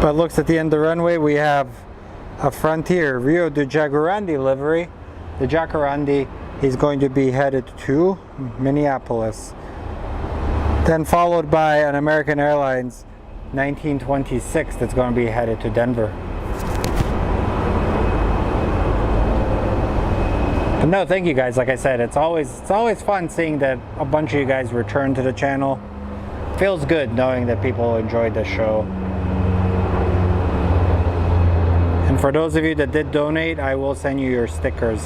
But looks at the end of the runway, we have a Frontier Rio de Jaguarandi livery. The Jaguarandi is going to be headed to Minneapolis. Then followed by an American Airlines 1926 that's going to be headed to Denver. But no, thank you guys. Like I said, it's always fun seeing that a bunch of you guys return to the channel. Feels good knowing that people enjoyed the show. And for those of you that did donate, I will send you your stickers.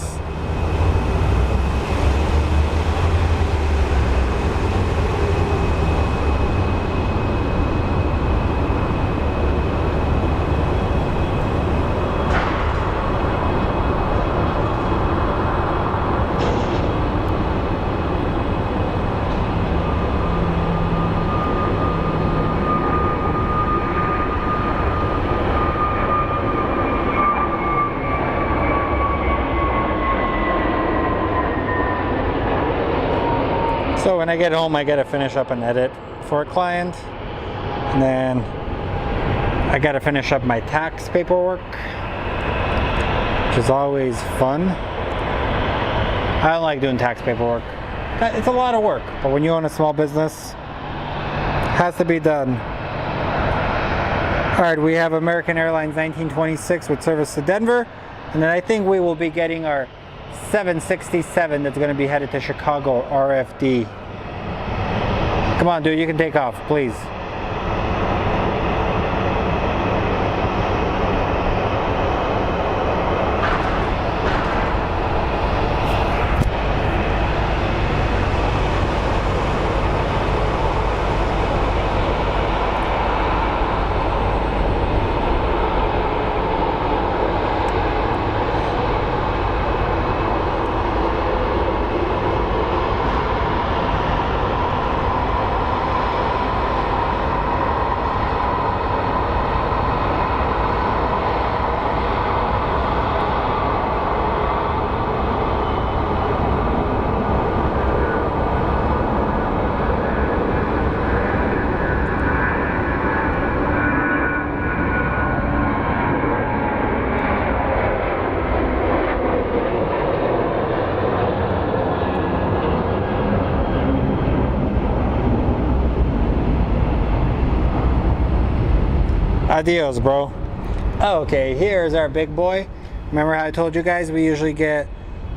So when I get home, I gotta finish up an edit for a client, and then I gotta finish up my tax paperwork, which is always fun. I don't like doing tax paperwork. It's a lot of work, but when you own a small business, it has to be done. All right, we have American Airlines 1926 with service to Denver, and then I think we will be getting our 767 that's going to be headed to Chicago RFD. Come on, dude, you can take off, please. Adios, bro. Okay, here's our big boy. Remember how I told you guys we usually get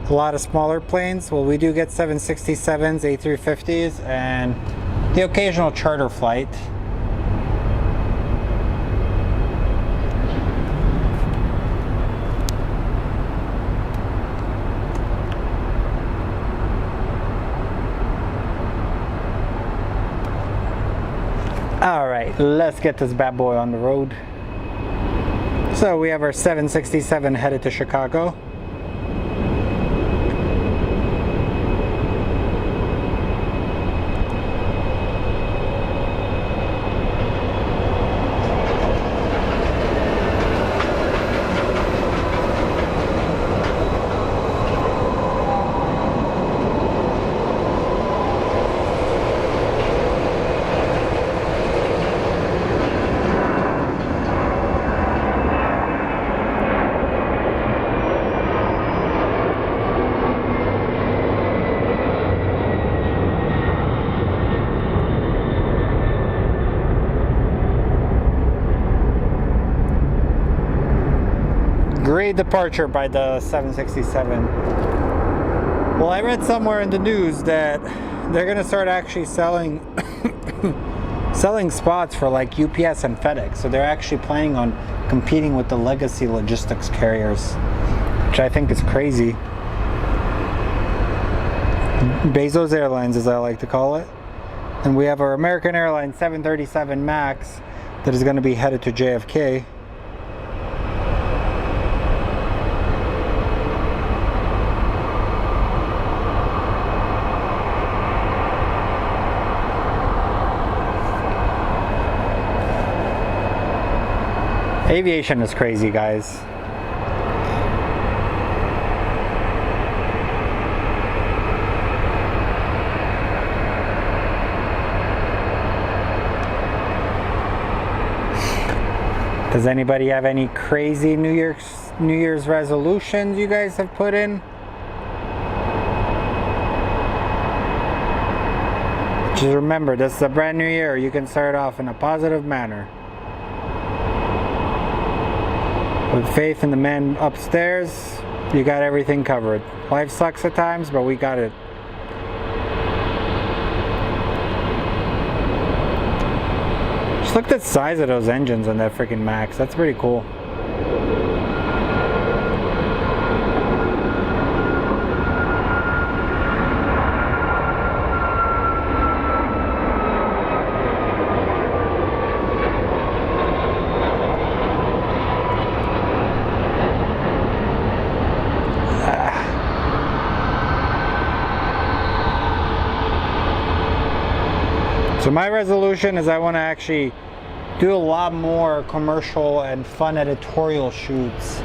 a lot of smaller planes? Well, we do get 767s, A350s, and the occasional charter flight. All right, let's get this bad boy on the road. So we have our 767 headed to Chicago. Great departure by the 767. Well, I read somewhere in the news that they're gonna start actually selling selling spots for like UPS and FedEx. So they're actually planning on competing with the legacy logistics carriers, which I think is crazy. Bezos Airlines, as I like to call it. And we have our American Airlines 737 MAX that is going to be headed to JFK. Aviation is crazy, guys. Does anybody have any crazy New Year's resolutions you guys have put in? Just remember, this is a brand new year. You can start off in a positive manner. With faith in the man upstairs, you got everything covered. Life sucks at times, but we got it. Just look at the size of those engines on that freaking Max. That's pretty cool. So my resolution is I want to actually do a lot more commercial and fun editorial shoots.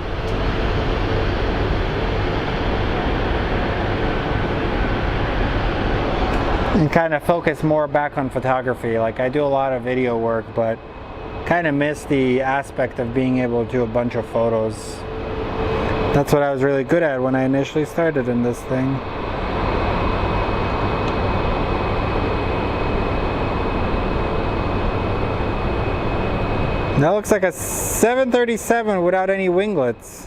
And kind of focus more back on photography. Like I do a lot of video work, but kind of miss the aspect of being able to do a bunch of photos. That's what I was really good at when I initially started in this thing. That looks like a 737 without any winglets.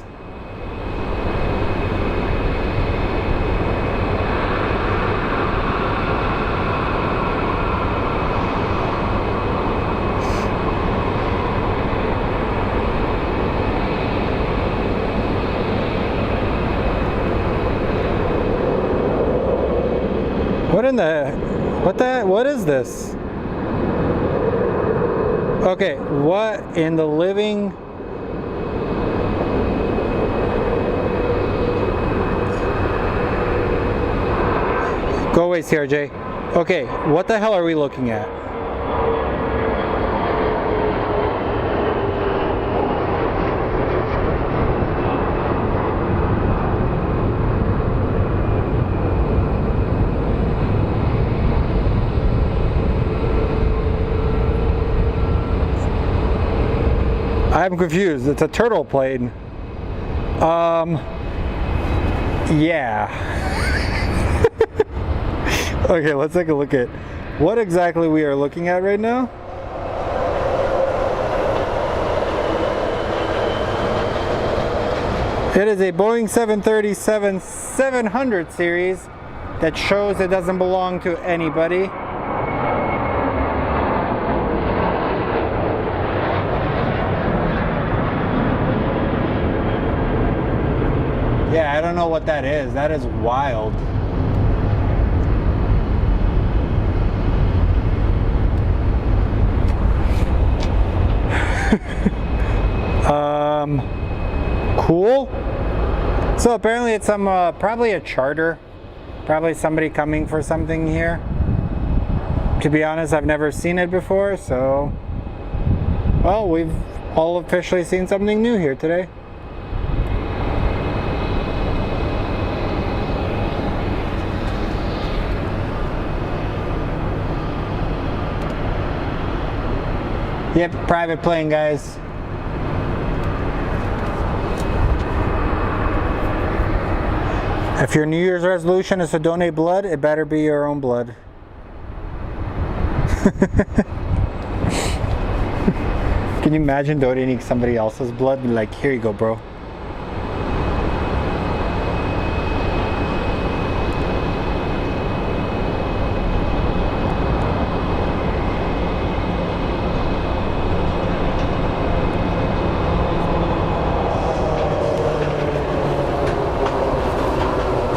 What is this? Okay, what in the living... Go away, CRJ. Okay, what the hell are we looking at? I'm confused. It's a turtle plane. Yeah. Okay, let's take a look at what exactly we are looking at right now. It is a Boeing 737-700 series that shows it doesn't belong to anybody. Yeah, I don't know what that is. That is wild. Cool. So apparently it's some probably a charter, probably somebody coming for something here. To be honest, I've never seen it before, so well, we've all officially seen something new here today. Yep, private plane, guys. If your New Year's resolution is to donate blood, it better be your own blood. Can you imagine donating somebody else's blood? Like, here you go, bro.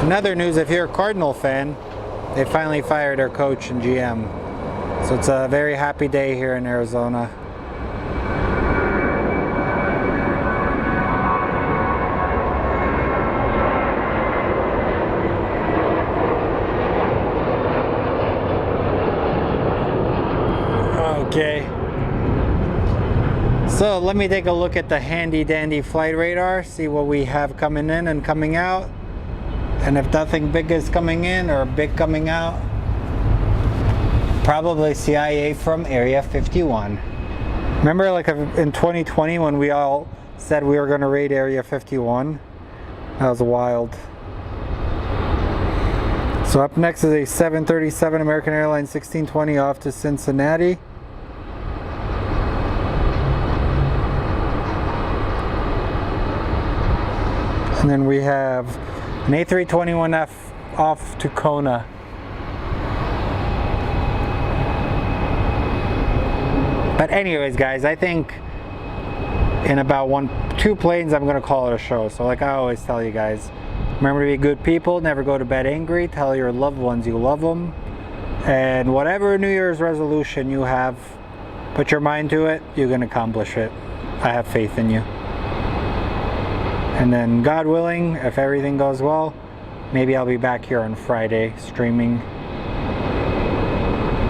In other news, if you're a Cardinal fan, they finally fired their coach and GM. So it's a very happy day here in Arizona. Okay. So let me take a look at the handy dandy flight radar, see what we have coming in and coming out. And if nothing big is coming in or big coming out, probably CIA from Area 51. Remember, like in 2020 when we all said we were going to raid Area 51? That was wild. So up next is a 737 American Airlines 1620 off to Cincinnati. And then we have an A321F off to Kona. But anyways, guys, I think in about 2 planes I'm gonna call it a show. So like I always tell you guys, remember to be good people, never go to bed angry, tell your loved ones you love them, and whatever New Year's resolution you have, put your mind to it, you can accomplish it. I have faith in you. And then God willing, if everything goes well, maybe I'll be back here on Friday streaming.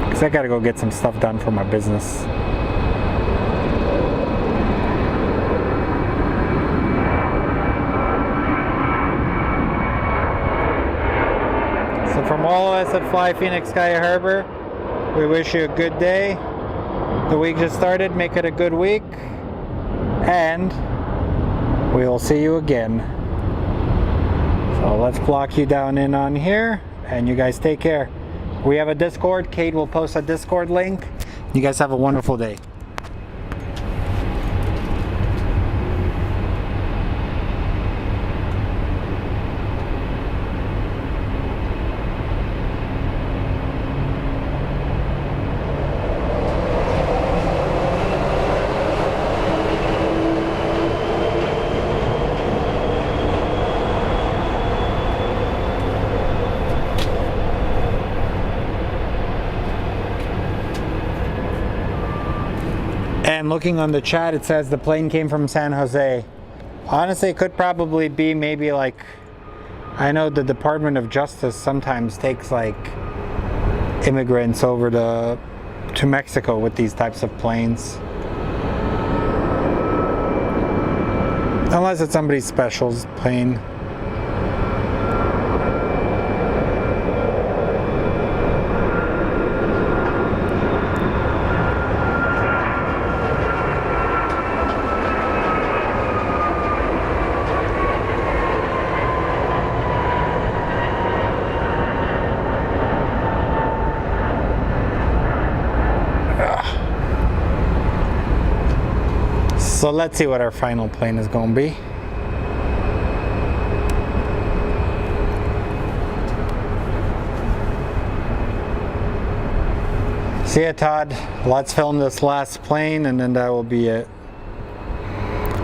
Because I gotta go get some stuff done for my business. So from all of us at Fly Phoenix Sky Harbor, we wish you a good day. The week just started, make it a good week. And we'll see you again. So let's block you down in on here, and you guys take care. We have a Discord. Kate will post a Discord link. You guys have a wonderful day. And looking on the chat, it says the plane came from San Jose. Honestly, it could probably be maybe like, I know the Department of Justice sometimes takes like immigrants over to Mexico with these types of planes. Unless it's somebody's special's plane. So let's see what our final plane is going to be. See ya, Todd. Let's film this last plane and then that will be it.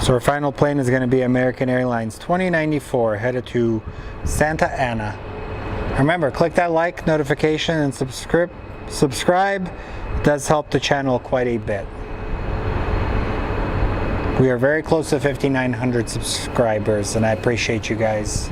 So our final plane is going to be American Airlines 2094 headed to Santa Ana. Remember, click that like, notification, and subscribe. It does help the channel quite a bit. We are very close to 5,900 subscribers and I appreciate you guys.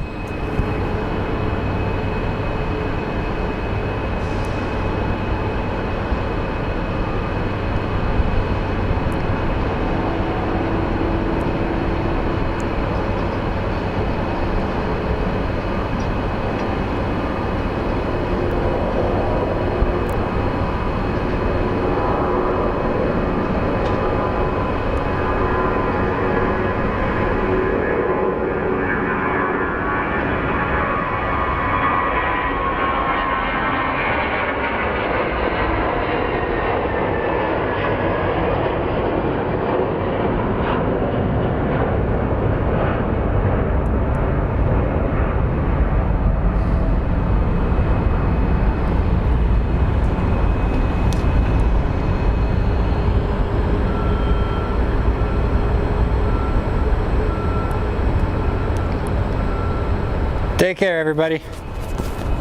Take care, everybody.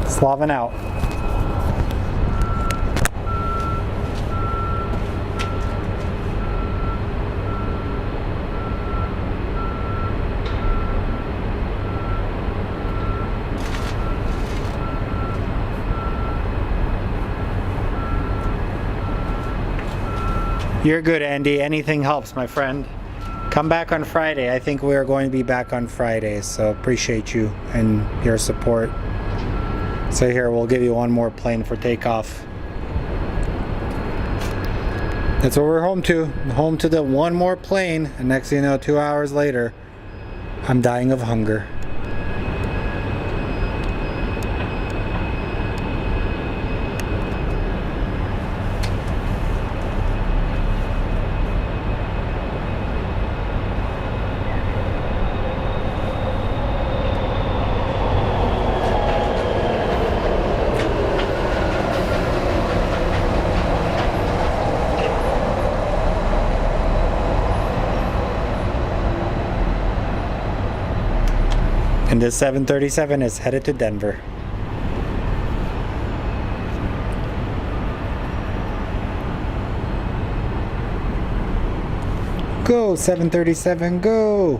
Slavin out. You're good, Andy. Anything helps, my friend. Come back on Friday. I think we are going to be back on Friday, so appreciate you and your support. So here, we'll give you one more plane for takeoff. That's what we're home to. Home to the one more plane, and next thing you know, 2 hours later, I'm dying of hunger. And this 737 is headed to Denver. Go 737, go!